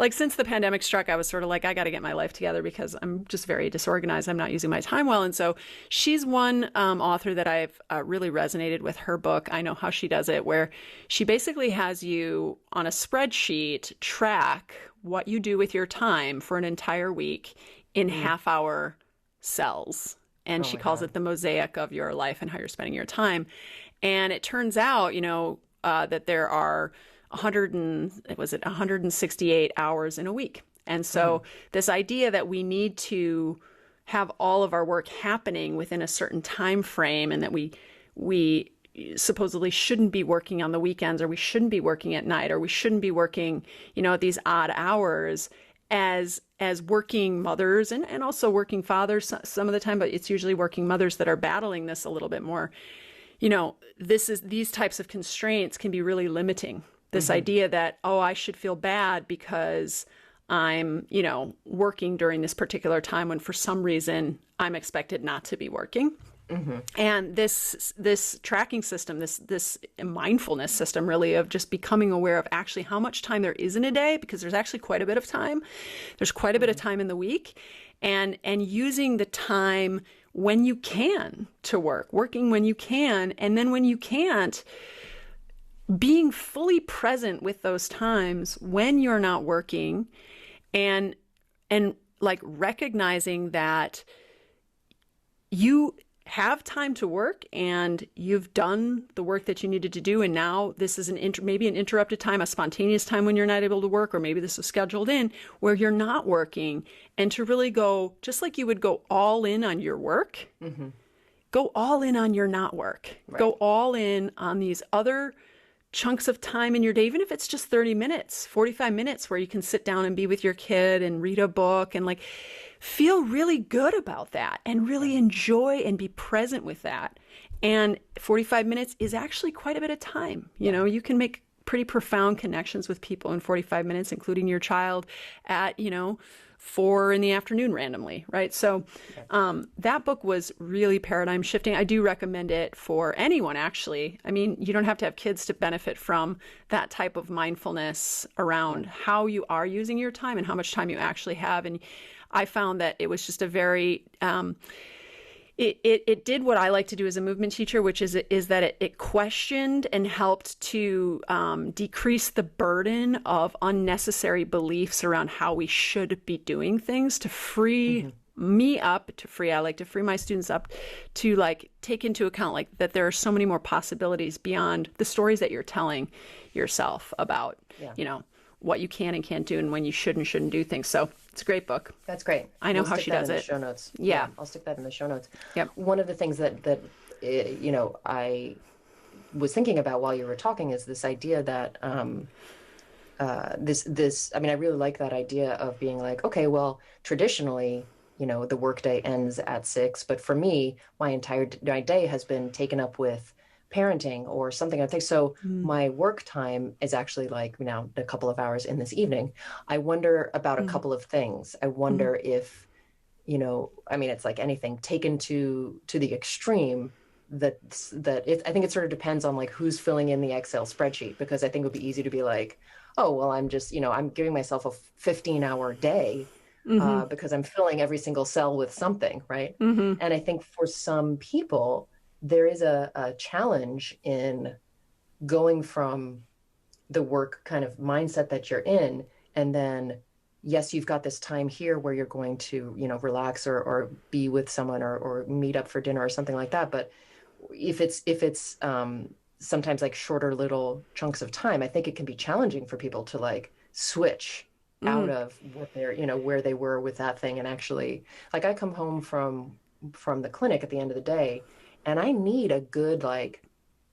like since the pandemic struck, I was sort of like, I got to get my life together because I'm just very disorganized. I'm not using my time well. And so she's one author that I've really resonated with her book. I Know How She Does It, where she basically has you on a spreadsheet track what you do with your time for an entire week in half-hour cells. And she calls it the mosaic of your life and how you're spending your time. And it turns out, that there are 168 hours in a week. And so this idea that we need to have all of our work happening within a certain time frame, and that we supposedly shouldn't be working on the weekends, or we shouldn't be working at night, or we shouldn't be working, at these odd hours as working mothers and also working fathers some of the time, but it's usually working mothers that are battling this a little bit more. These types of constraints can be really limiting. This idea that, I should feel bad because I'm, working during this particular time when for some reason I'm expected not to be working. And this tracking system, this mindfulness system really of just becoming aware of actually how much time there is in a day, because there's actually quite a bit of time. There's quite a bit of time in the week, and using the time when you can to working when you can, and then when you can't, being fully present with those times when you're not working, and like recognizing that you have time to work and you've done the work that you needed to do. And now this is maybe an interrupted time, a spontaneous time when you're not able to work, or maybe this is scheduled in where you're not working, and to really go, just like you would go all in on your work, go all in on your not work, go all in on these other chunks of time in your day, even if it's just 30 minutes, 45 minutes where you can sit down and be with your kid and read a book and like feel really good about that and really enjoy and be present with that. And 45 minutes is actually quite a bit of time. You can make pretty profound connections with people in 45 minutes, including your child at, 4 in the afternoon randomly, right? So that book was really paradigm shifting. I do recommend it for anyone, actually. I mean, you don't have to have kids to benefit from that type of mindfulness around how you are using your time and how much time you actually have. And I found that it was just a very, it did what I like to do as a movement teacher, which is that it questioned and helped to decrease the burden of unnecessary beliefs around how we should be doing things, to free me up, I like to free my students up to like take into account like that there are so many more possibilities beyond the stories that you're telling yourself about, what you can and can't do and when you should and shouldn't do things. So it's a great book. That's great. I know how she does it. The show notes. Yeah. I'll stick that in the show notes. Yep. One of the things that I was thinking about while you were talking is this idea that this I mean, I really like that idea of being like, okay, well, traditionally, the workday ends at 6, but for me, my day has been taken up with parenting or something. I think so. My work time is actually like now a couple of hours in this evening. I wonder about a couple of things. I wonder if, I mean, it's like anything taken to the extreme I think it sort of depends on like who's filling in the Excel spreadsheet, because I think it would be easy to be like, oh, well, I'm just, I'm giving myself a 15-hour day because I'm filling every single cell with something. Right. And I think for some people, there is a challenge in going from the work kind of mindset that you're in, and then, yes, you've got this time here where you're going to, relax or be with someone or meet up for dinner or something like that. But if it's sometimes like shorter little chunks of time, I think it can be challenging for people to like switch out of what they're, where they were with that thing. And actually, like I come home from the clinic at the end of the day, and I need a good like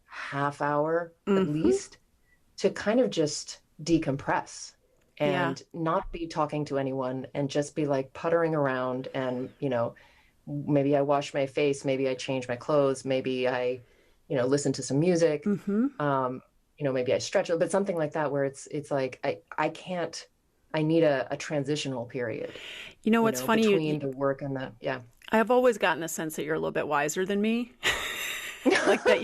half hour at least to kind of just decompress and not be talking to anyone and just be like puttering around. And, maybe I wash my face, maybe I change my clothes, maybe I, listen to some music, maybe I stretch a little bit, something like that, where it's like, I need a transitional period. What's funny, between the work and I've always gotten the sense that you're a little bit wiser than me. Like that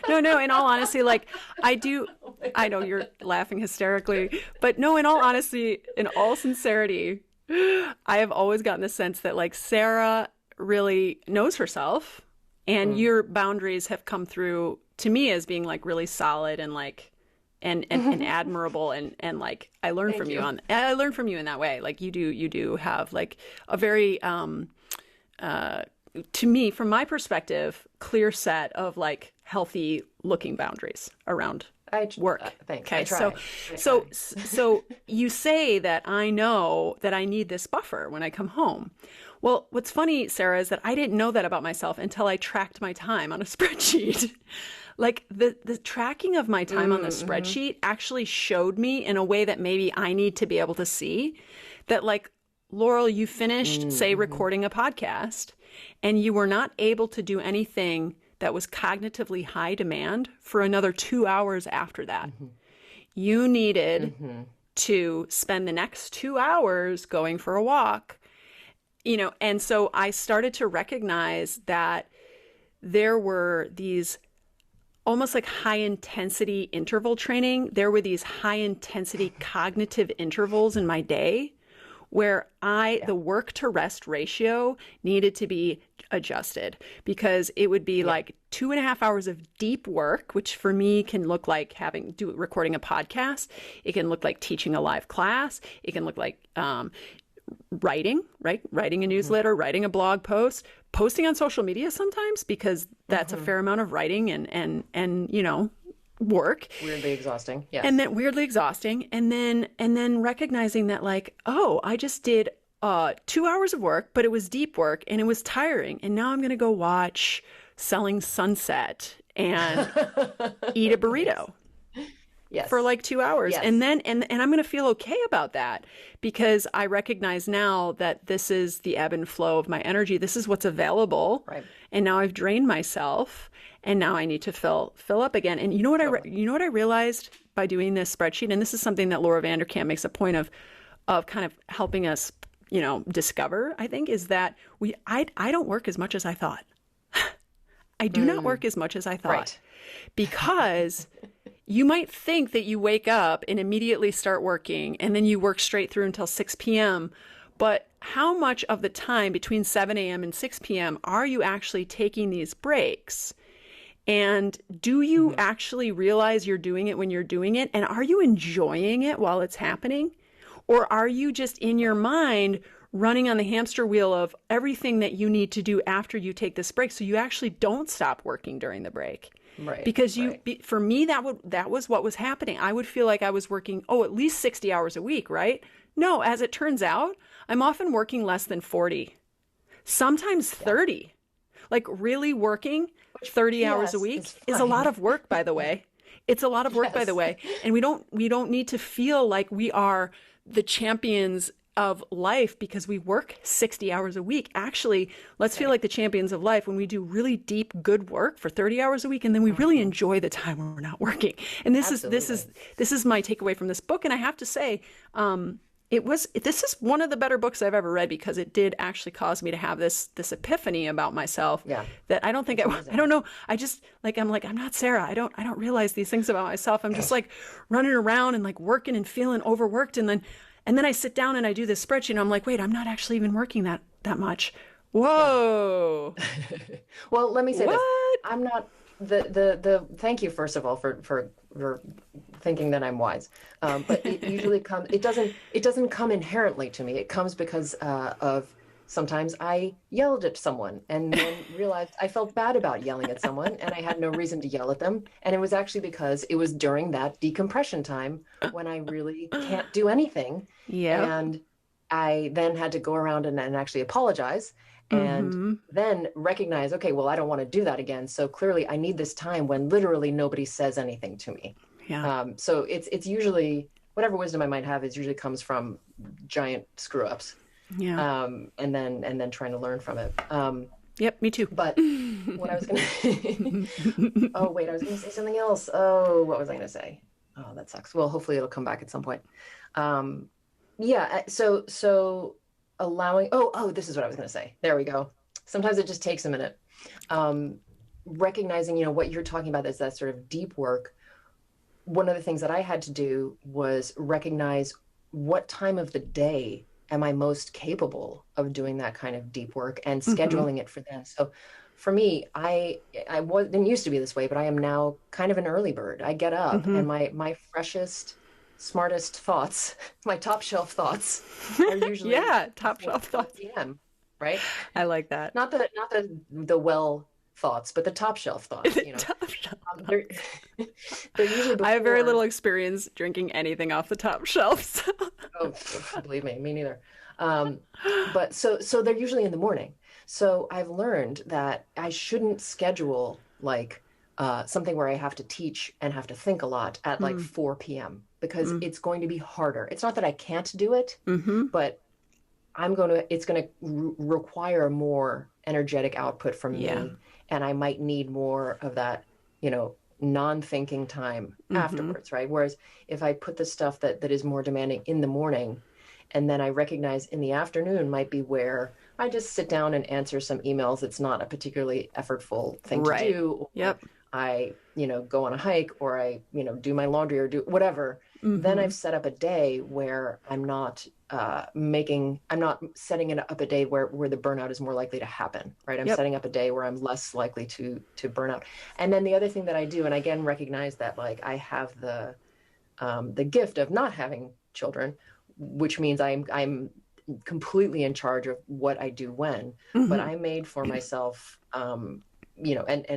no, in all honesty, like I do, I know you're laughing hysterically, but no, in all honesty, in all sincerity, I have always gotten the sense that like Sarah really knows herself, and your boundaries have come through to me as being like really solid and like and admirable, and like I learn Thank from you you. on I learn from you in that way. Like you do have like a very to me, from my perspective, clear set of like healthy looking boundaries around work. Thanks. I Okay, try. so you say that I know that I need this buffer when I come home. Well, what's funny, Sarah, is that I didn't know that about myself until I tracked my time on a spreadsheet. Like the tracking of my time on the spreadsheet actually showed me in a way that maybe I need to be able to see that, like, Laurel, you finished, say, recording a podcast, and you were not able to do anything that was cognitively high demand for another 2 hours after that. You needed to spend the next 2 hours going for a walk, you know, and so I started to recognize that there were these almost like high intensity interval training. There were these high intensity cognitive intervals in my day where the work to rest ratio needed to be adjusted, because it would be like 2.5 hours of deep work, which for me can look like recording a podcast. It can look like teaching a live class. It can look like writing a newsletter, writing a blog post, posting on social media sometimes, because that's a fair amount of writing and you know, work. Weirdly exhausting. Yes. And then weirdly exhausting. And then recognizing that, like, oh, I just did 2 hours of work, but it was deep work and it was tiring. And now I'm going to go watch Selling Sunset and eat a burrito. Yes. For like 2 hours. Yes. And then, and I'm going to feel okay about that, because I recognize now that this is the ebb and flow of my energy. This is what's available. Right. And now I've drained myself, and now I need to fill up again. And you know what you know what I realized by doing this spreadsheet? And this is something that Laura Vanderkam makes a point of kind of helping us, you know, discover, I think, is that I don't work as much as I thought. I do not work as much as I thought. Right. Because you might think that you wake up and immediately start working, and then you work straight through until 6 p.m. But how much of the time between 7 a.m. and 6 p.m. are you actually taking these breaks? And do you actually realize you're doing it when you're doing it? And are you enjoying it while it's happening? Or are you just in your mind running on the hamster wheel of everything that you need to do after you take this break, so you actually don't stop working during the break? Right. Because for me, that was what was happening. I would feel like I was working, at least 60 hours a week, right? No, as it turns out, I'm often working less than 40, sometimes 30. Like really working 30 hours a week is a lot of work, by the way. It's a lot of work, by the way. And we don't need to feel like we are the champions of life because we work 60 hours a week. Actually, let's feel like the champions of life when we do really deep, good work for 30 hours a week, and then we really enjoy the time when we're not working. And this is my takeaway from this book. And I have to say, this is one of the better books I've ever read, because it did actually cause me to have this epiphany about myself. Yeah. That I don't think I don't know. I just I'm not Sarah. I don't realize these things about myself. I'm just like running around and like working and feeling overworked, and then I sit down and I do this spreadsheet and I'm like, wait, I'm not actually even working that much. Whoa. Well, let me say What? this. I'm not the thank you, first of all, for thinking that I'm wise. But it usually comes, it doesn't come inherently to me. It comes because of sometimes I yelled at someone and then realized I felt bad about yelling at someone and I had no reason to yell at them. And it was actually because it was during that decompression time when I really can't do anything. Yeah. And I then had to go around and actually apologize and then recognize, okay, well, I don't want to do that again. So clearly I need this time when literally nobody says anything to me. Yeah. So it's usually whatever wisdom I might have is usually comes from giant screw ups. Yeah. And then trying to learn from it. Yep, me too. But what I was going to, oh wait, I was going to say something else. Oh, what was I going to say? Oh, that sucks. Well, hopefully it'll come back at some point. Yeah. So allowing, this is what I was going to say. There we go. Sometimes it just takes a minute. Recognizing, what you're talking about is that sort of deep work one of the things that I had to do was recognize what time of the day am I most capable of doing that kind of deep work and Mm-hmm. scheduling it for then. So for me, didn't used to be this way, but I am now kind of an early bird. I get up Mm-hmm. and my freshest, smartest thoughts, my top shelf thoughts are usually Yeah, top before shelf 4 thoughts. p.m., right? I like that. Not the well thoughts, but the top shelf thoughts, Top shelf they're thoughts. they're usually I have very little before. experience drinking anything off the top shelves. Oh, believe me neither. Um, but so they're usually in the morning. So I've learned that I shouldn't schedule like something where I have to teach and have to think a lot at like Mm, 4 p.m. because mm, it's going to be harder. It's not that I can't do it, mm-hmm. but it's going to require more energetic output from Yeah. me, and I might need more of that, non-thinking time Mm-hmm. afterwards, right? Whereas if I put the stuff that is more demanding in the morning, and then I recognize in the afternoon might be where I just sit down and answer some emails. It's not a particularly effortful thing to Right. do, or Yep. I, go on a hike, or I, do my laundry or do whatever. Then Mm-hmm. I've set up a day where I'm not setting it up a day where the burnout is more likely to happen, right? I'm Yep. setting up a day where I'm less likely to burn out. And then the other thing that I do, and again recognize that like I have the gift of not having children, which means I'm completely in charge of what I do when. But Mm-hmm. I made for myself, and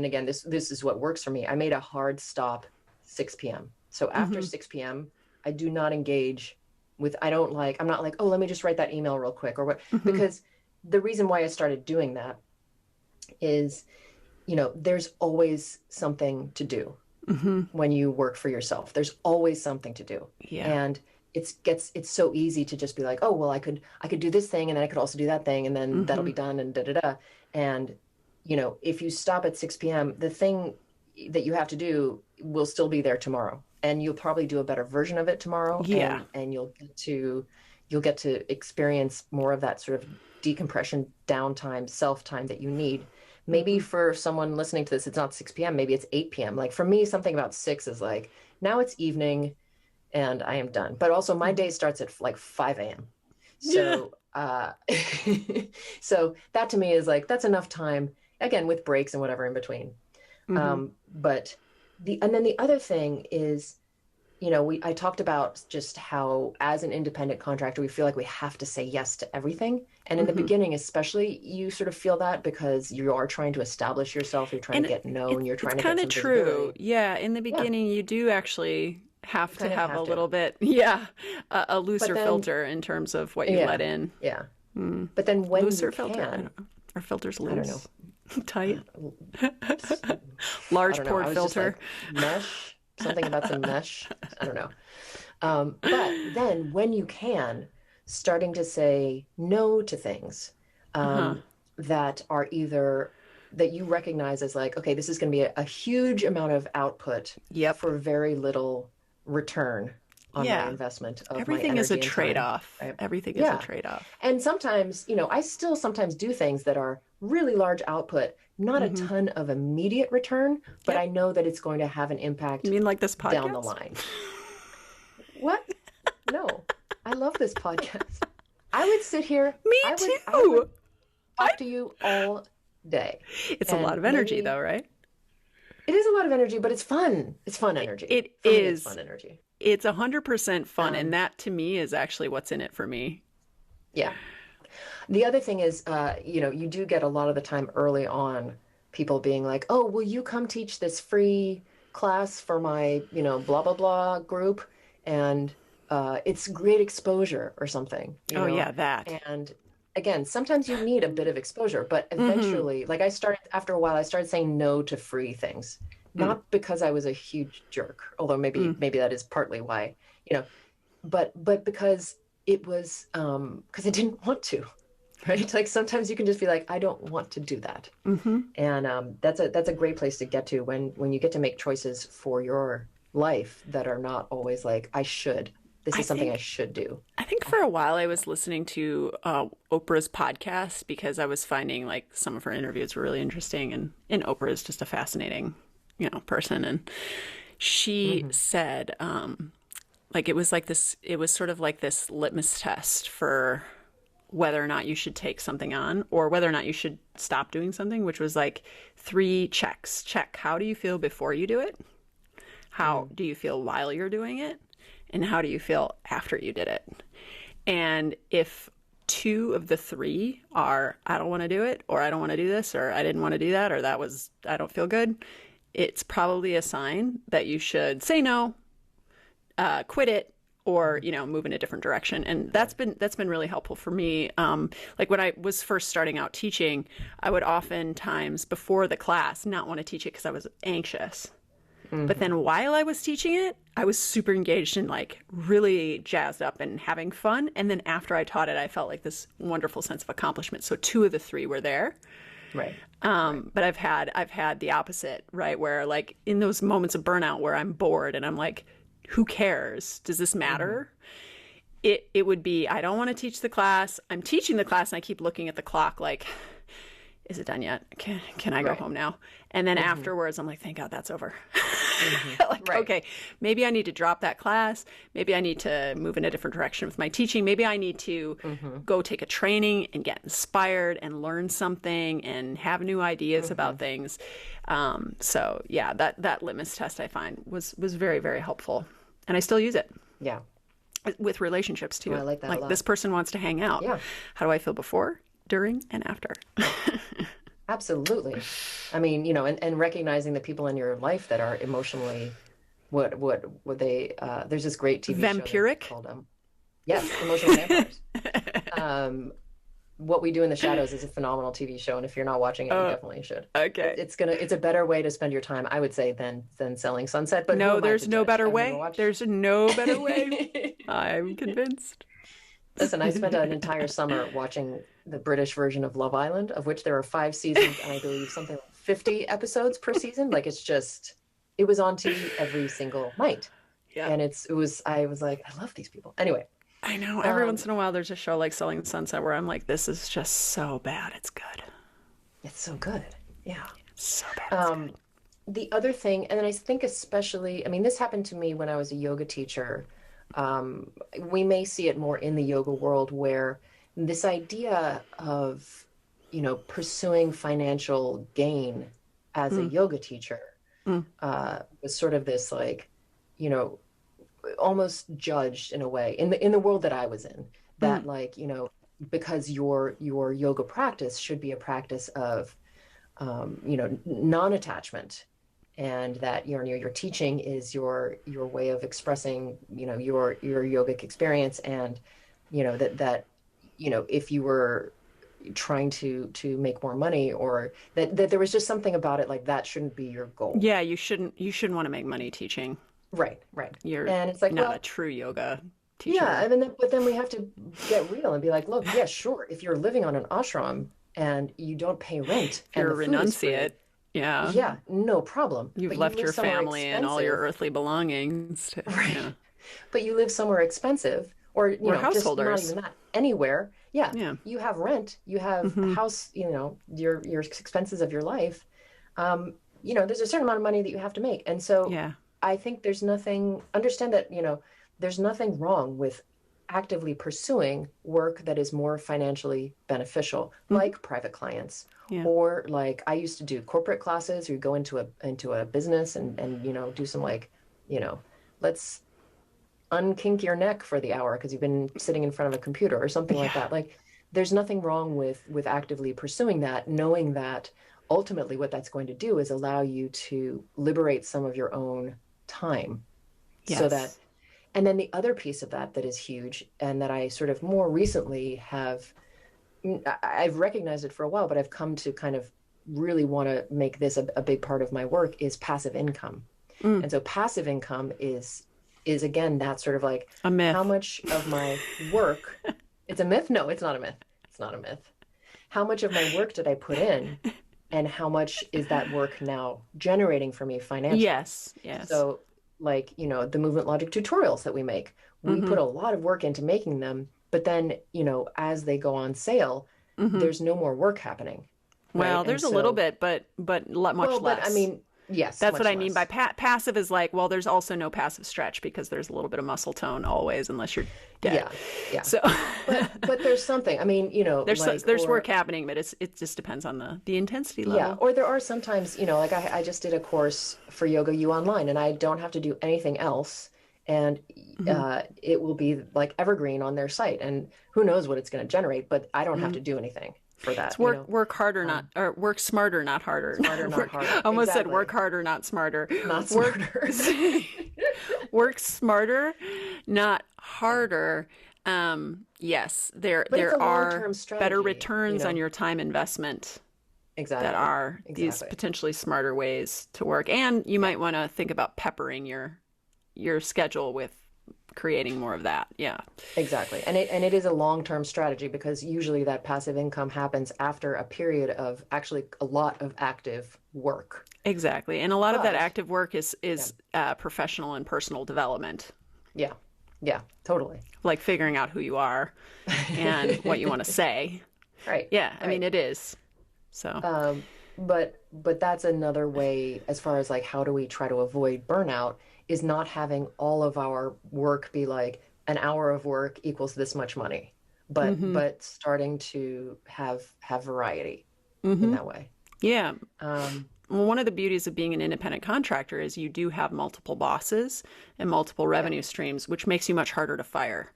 again, this is what works for me. I made a hard stop 6 p.m. So after Mm-hmm. 6 p.m., I do not engage with. I'm not like, oh, let me just write that email real quick or what, Mm-hmm. because the reason why I started doing that is, there's always something to do Mm-hmm. when you work for yourself. There's always something to do. Yeah. And it's so easy to just be like, oh, well, I could do this thing and then I could also do that thing and then that'll Mm-hmm. be done and da da da. And if you stop at 6 p.m., the thing that you have to do will still be there tomorrow. And you'll probably do a better version of it tomorrow, Yeah. and you'll get to experience more of that sort of decompression, downtime, self time that you need. Maybe Mm-hmm. for someone listening to this, it's not 6 p.m., maybe it's 8 p.m. Like for me, something about 6 is like, now it's evening and I am done. But also my Mm-hmm. day starts at like 5 a.m. Yeah. So so that to me is like that's enough time, again, with breaks and whatever in between. Mm-hmm. But and then the other thing is, I talked about just how as an independent contractor, we feel like we have to say yes to everything. And in the Mm-hmm. beginning, especially, you sort of feel that because you are trying to establish yourself, you're trying to And get known, you're it's trying to get kind of some true. visibility. Yeah, in the Yeah, beginning, you do actually you have to kind of have a have to. little bit, yeah, a But looser then, filter in terms of what you let yeah, in. yeah. Mm. But then when you Looser filter. I can, don't know. Are filters I don't know. loose? Tight? I Large don't know. pore I was just filter. like mesh, something about some mesh. I don't know. But then when you can, starting to say no to things Uh-huh. that are either that you recognize as like, okay, this is going to be a huge amount of output Yep. for very little return on my Yeah. investment of my Everything is a energy and time. trade-off. Right? Everything is a Yeah. trade-off. And sometimes, I still sometimes do things that are really large output, not a Mm-hmm. ton of immediate return, but Yep. I know that it's going to have an You impact mean like this down the podcast? line. What? No, I love this podcast. I would sit here, Me I would too. I talk to you all day. It's a lot And of energy maybe though, right? it is a lot of energy, but it's fun. It's fun energy. It For me, it's is. fun energy. It's 100% fun, and Um, that to me is actually what's in it for me. yeah. The other thing is, you do get a lot of the time early on people being like, oh, will you come teach this free class for my, blah, blah, blah group? And it's great exposure or something, Oh yeah, that. And again, sometimes you need a bit of exposure, but Mm-hmm. eventually, like after a while, I started saying no to free things. Mm, Not because I was a huge jerk, although maybe mm, maybe that is partly why, you know, but because it was because I didn't want to, right? Like sometimes you can just be like, I don't want to do that. mm-hmm. And that's a great place to get to when you get to make choices for your life that are not always like, I should. This I is something I think should do. I think for a while I was listening to Oprah's podcast because I was finding like some of her interviews were really interesting, and Oprah is just a fascinating, person, and She said, like it was sort of like this litmus test for whether or not you should take something on or whether or not you should stop doing something, which was like 3 checks. Check, how do you feel before you do it? How do you feel while you're doing it? And how do you feel after you did it? And if 2 of the 3 are, I don't want to do it, or I don't want to do this, or I didn't want to do that, or I don't feel good, it's probably a sign that you should say no, quit it, or, move in a different direction. And that's been really helpful for me. Like when I was first starting out teaching, I would oftentimes before the class not want to teach it because I was anxious. But then while I was teaching it, I was super engaged and like really jazzed up and having fun. And then after I taught it, I felt like this wonderful sense of accomplishment. So 2 of the 3 were there. Right. But I've had the opposite, right? Where like in those moments of burnout where I'm bored and I'm like, who cares? Does this matter? It would be, I don't want to teach the class. I'm teaching the class and I keep looking at the clock like, is it done yet? Can I go home now? And then afterwards, I'm like, thank God that's over. Like, okay, maybe I need to drop that class. Maybe I need to move in a different direction with my teaching. Maybe I need to go take a training and get inspired and learn something and have new ideas about things. So yeah, that litmus test I find was very, very helpful. And I still use it. Yeah. With relationships too. Oh, I like that a lot. This person wants to hang out. Yeah. How do I feel before, during, and after? Absolutely. I mean, and recognizing the people in your life that are emotionally, what would they, there's this great TV Vampiric? show called, yes, Emotional Vampires. What We Do in the Shadows is a phenomenal TV show. And if you're not watching it, you definitely should. Okay. It's a better way to spend your time, I would say, than selling Sunset. But no, there's no better way. There's no better way. I'm convinced. Listen, I spent an entire summer watching the British version of Love Island, of which there are 5 seasons, and I believe something like 50 episodes per season. Like it was on TV every single night. Yeah. And I was like, I love these people. Anyway. I know. Every once in a while, there's a show like Selling Sunset where I'm like, this is just so bad. It's good. It's so good. Yeah. It's so bad. It's good. The other thing, and then I think especially, I mean, this happened to me when I was a yoga teacher. We may see it more in the yoga world where this idea of, pursuing financial gain as a yoga teacher was sort of this like, almost judged in a way in the world that I was in, that like, because your yoga practice should be a practice of, non-attachment, and that your teaching is your way of expressing, your yogic experience, and that if you were trying to make more money, or that there was just something about it like that shouldn't be your goal. Yeah, you shouldn't want to make money teaching. Right. And it's like not a true yoga teacher. Yeah, but then we have to get real and be like, look, yeah, sure, if you're living on an ashram and you don't pay rent, you're a renunciate. Yeah, no problem. You've left your family and all your earthly belongings. Right. Yeah. But you live somewhere expensive, or householders. Just not even that, anywhere. Yeah. You have rent, you have house, your expenses of your life. There's a certain amount of money that you have to make. And so I think understand that, there's nothing wrong with actively pursuing work that is more financially beneficial, like private clients, or like I used to do corporate classes, or you go into a business and do some like, let's unkink your neck for the hour because you've been sitting in front of a computer or something like that. Like there's nothing wrong with actively pursuing that, knowing that ultimately what that's going to do is allow you to liberate some of your own time. So that, and then the other piece of that is huge, and that I sort of more recently I've recognized it for a while, but I've come to kind of really want to make this a big part of my work, is passive income. And so passive income is again, that sort of like a myth. How much of my work, it's a myth? No, it's not a myth. It's not a myth. How much of my work did I put in? And how much is that work now generating for me financially? Yes. So like, the movement logic tutorials that we make, we put a lot of work into making them, but then, as they go on sale, there's no more work happening. Well, right? there's a little bit, but much less. But I mean, Yes, That's what much I mean by less. passive is like, well, there's also no passive stretch because there's a little bit of muscle tone always, unless you're dead. Yeah, yeah. So But there's something. I mean, like there's work or happening, but it just depends on the intensity yeah, level. or there are sometimes, like I just did a course for Yoga U Online and I don't have to do anything else. And Hmm. it will be like evergreen on their site. And who knows what it's going to generate, but I don't have to do anything for It's that, work harder, not um, or work smarter, not harder. smarter, not I harder. almost said work Exactly. harder, not smarter. Not Work smarter. work smarter, not Yeah. harder. Yes, But it's a there are long-term better strategy, returns on your time investment that Exactly. are these Exactly. potentially smarter ways to work. And you Yeah. might want to think about peppering your schedule with creating more of that. Yeah. Exactly. And it is a long-term strategy because usually that passive income happens after a period of actually a lot of active work. Exactly. And a lot of that But active work is yeah, professional and personal development, yeah, yeah, totally. like figuring out who you are and what you want to say. Right, Yeah, I mean right. it is. So, Um, but that's another way as far as like how do we try to avoid burnout is not having all of our work be like an hour of work equals this much money, but hmm but starting to have variety in hmm that way. yeah. Um, Well, one of the beauties of being an independent contractor is you do have multiple bosses and multiple yeah, revenue streams, which makes you much harder to fire.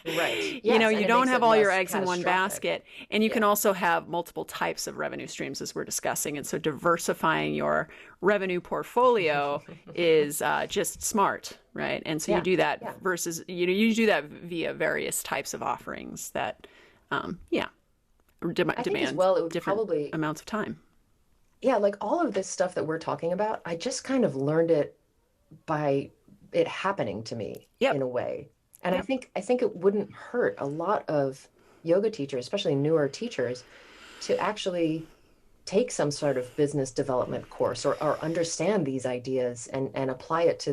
right. You know, Yes, and you it don't makes have it all your less eggs in one catastrophic. basket, and you can Yeah, also have multiple types of revenue streams, as we're discussing. And so, diversifying your revenue portfolio is just smart, right? And so, you yeah, do that yeah. versus you do that via various types of offerings that, yeah, I think as demand well, it would different probably, amounts of time. yeah, like all of this stuff that we're talking about, I just kind of learned it by it happening to me in Yep. a way. And I Yep. think I think it wouldn't hurt a lot of yoga teachers, especially newer teachers, to actually take some sort of business development course or understand these ideas and apply it to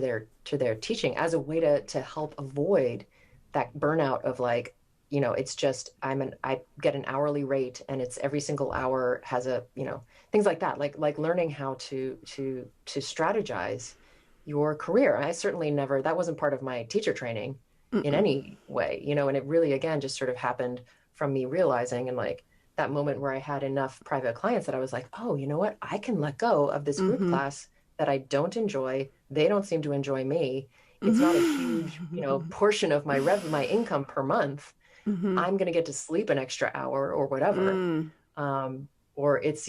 their teaching as a way to help avoid that burnout of like, it's just I get an hourly rate and it's every single hour has a, things like that. Like learning how to strategize your career. I certainly never, that wasn't part of my teacher training in Mm-mm. any way, and it really, again, just sort of happened from me realizing and like that moment where I had enough private clients that I was like, oh, you know what? I can let go of this group Mm-hmm. class that I don't enjoy. They don't seem to enjoy me. It's not a huge, portion of my income per month. Mm-hmm. I'm going to get to sleep an extra hour or whatever. Mm. Um, or it's,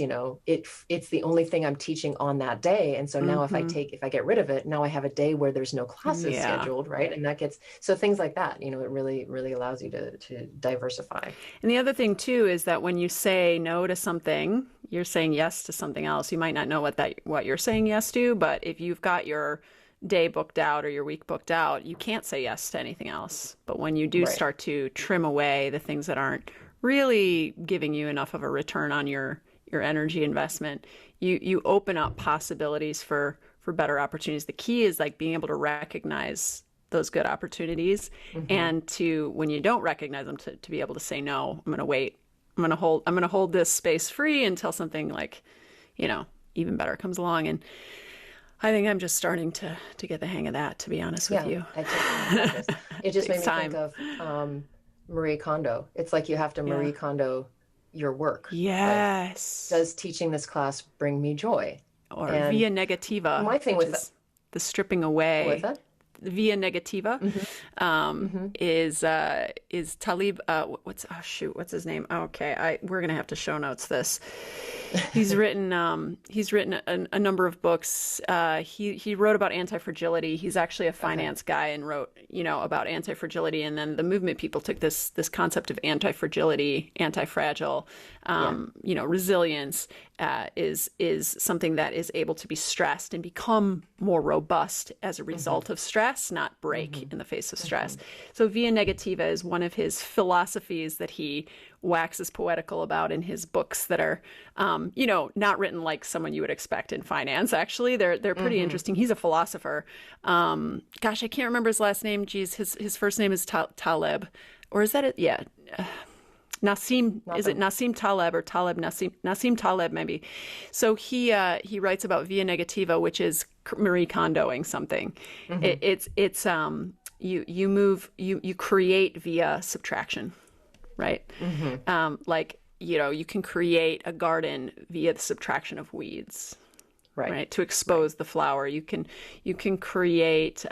it's the only thing I'm teaching on that day. And so now Mm-hmm. if I get rid of it, now I have a day where there's no classes Yeah. scheduled, right? And that gets, so things like that, it really, really allows you to diversify. And the other thing too is that when you say no to something, you're saying yes to something else. You might not know what you're saying yes to, but if you've got your day booked out or your week booked out, you can't say yes to anything else. But when you do Right. start to trim away the things that aren't really giving you enough of a return on your energy investment, you open up possibilities for better opportunities. The key is like being able to recognize those good opportunities Hmm. and to when you don't recognize them to be able to say no. I'm going to wait. I'm going to hold this space free until something like, even better comes along. And I think I'm just starting to get the hang of that, to be honest with Yeah, you. I take practice. It just made Takes me think time. of Marie Kondo. It's like you have to Yeah. Marie Kondo your work. Like, Yes. does teaching this class bring me joy? Or And via negativa, my thing which with that, is the stripping with away. that, Via negativa hmm hmm is Talib. What's his name? Okay, we're gonna have to show notes this. He's written a number of books. He wrote about anti-fragility. He's actually a Okay. finance guy and wrote about anti-fragility. And then the movement people took this concept of anti-fragility, anti-fragile, Yeah. resilience is something that is able to be stressed and become more robust as a hmm result of stress, not break hmm in the face of stress. hmm So via negativa is one of his philosophies that he waxes poetical about in his books that are, not written like someone you would expect in finance. Actually, they're pretty hmm interesting. He's a philosopher. Gosh, I can't remember his last name. Geez, his first name is Taleb, or is that it? Yeah. Nassim, Not is it the Nassim Taleb or Taleb Nassim Taleb maybe? So he writes about via negativa, which is Marie Kondoing something. hmm You create via subtraction, right? hmm Like, you can create a garden via the subtraction of weeds, Right. right? To Right. expose the flower. You can create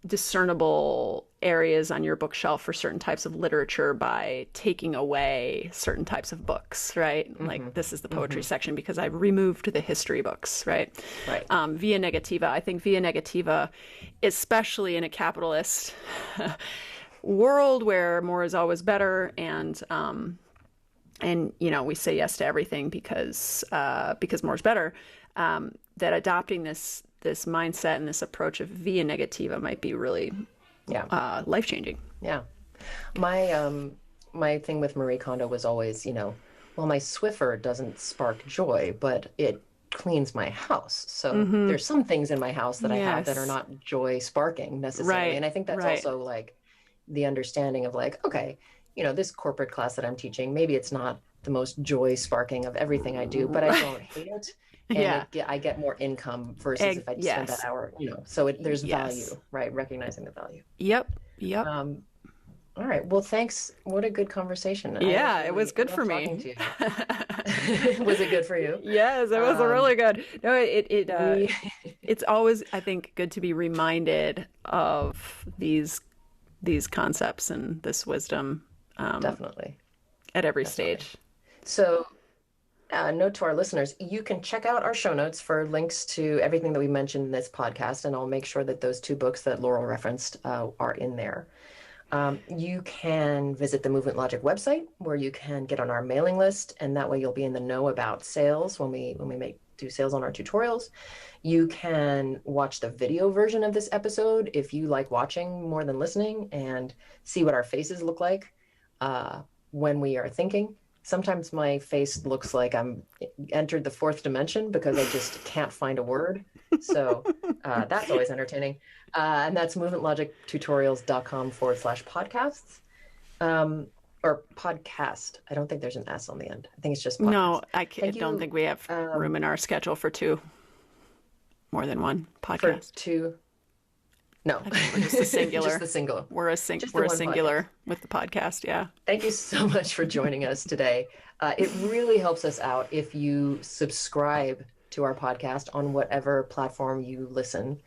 discernible areas on your bookshelf for certain types of literature by taking away certain types of books, right? hmm Like this is the poetry hmm section because I've removed the history books, right? Right. Via negativa, I think via negativa, especially in a capitalist world where more is always better, and we say yes to everything because more is better. That adopting this mindset and this approach of via negativa might be really Yeah. life changing. Yeah. My thing with Marie Kondo was always, well, my Swiffer doesn't spark joy, but it cleans my house. So there's some things in my house that I have that are Yes. not joy sparking necessarily. Right. And I think that's Right. also like the understanding of like, okay, this corporate class that I'm teaching, maybe it's not the most joy sparking of everything I do, but I don't hate it. And Yeah. I get more income versus if I spend that Yes. hour, so there's Yes. value, right? Recognizing the value. Yep. Yep. Um, all right. Well, thanks. What a good conversation. Yeah, it was I good love for talking me. to you. Was it good for you? Yes, it was Um, really good. No, we it's always, I think, good to be reminded of these concepts and this wisdom um, definitely, at every definitely. stage. So, note to our listeners, you can check out our show notes for links to everything that we mentioned in this podcast, and I'll make sure that those two books that Laurel referenced are in there. You can visit the Movement Logic website where you can get on our mailing list, and that way you'll be in the know about sales when we do sales on our tutorials. You can watch the video version of this episode if you like watching more than listening and see what our faces look like when we are thinking. Sometimes my face looks like I'm entered the fourth dimension because I just can't find a word. So that's always entertaining. And that's movementlogictutorials.com/podcasts. Or podcast. I don't think there's an S on the end. I think it's just podcast. No, I Thank don't you think we have room in our schedule for more than one for podcast. two. No, I think we're just a just singular. the single, just the We're a one podcast. singular with the podcast. Yeah. Thank you so much for joining us today. It really helps us out if you subscribe to our podcast on whatever platform you listen,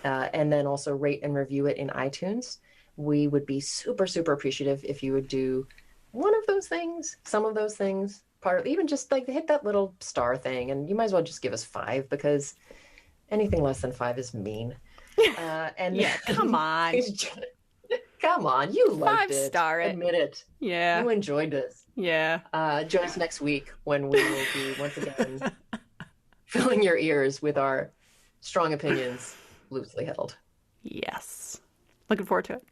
and then also rate and review it in iTunes. We would be super, super appreciative if you would do one of those things, some of those things, part of even just like hit that little star thing, and you might as well just give us 5 because anything less than 5 is mean. And Yeah. Come on. come on, you liked it. 5-star it. Admit it. Yeah. You enjoyed this. Yeah. Join us next week when we will be once again filling your ears with our strong opinions loosely held. Yes. Looking forward to it.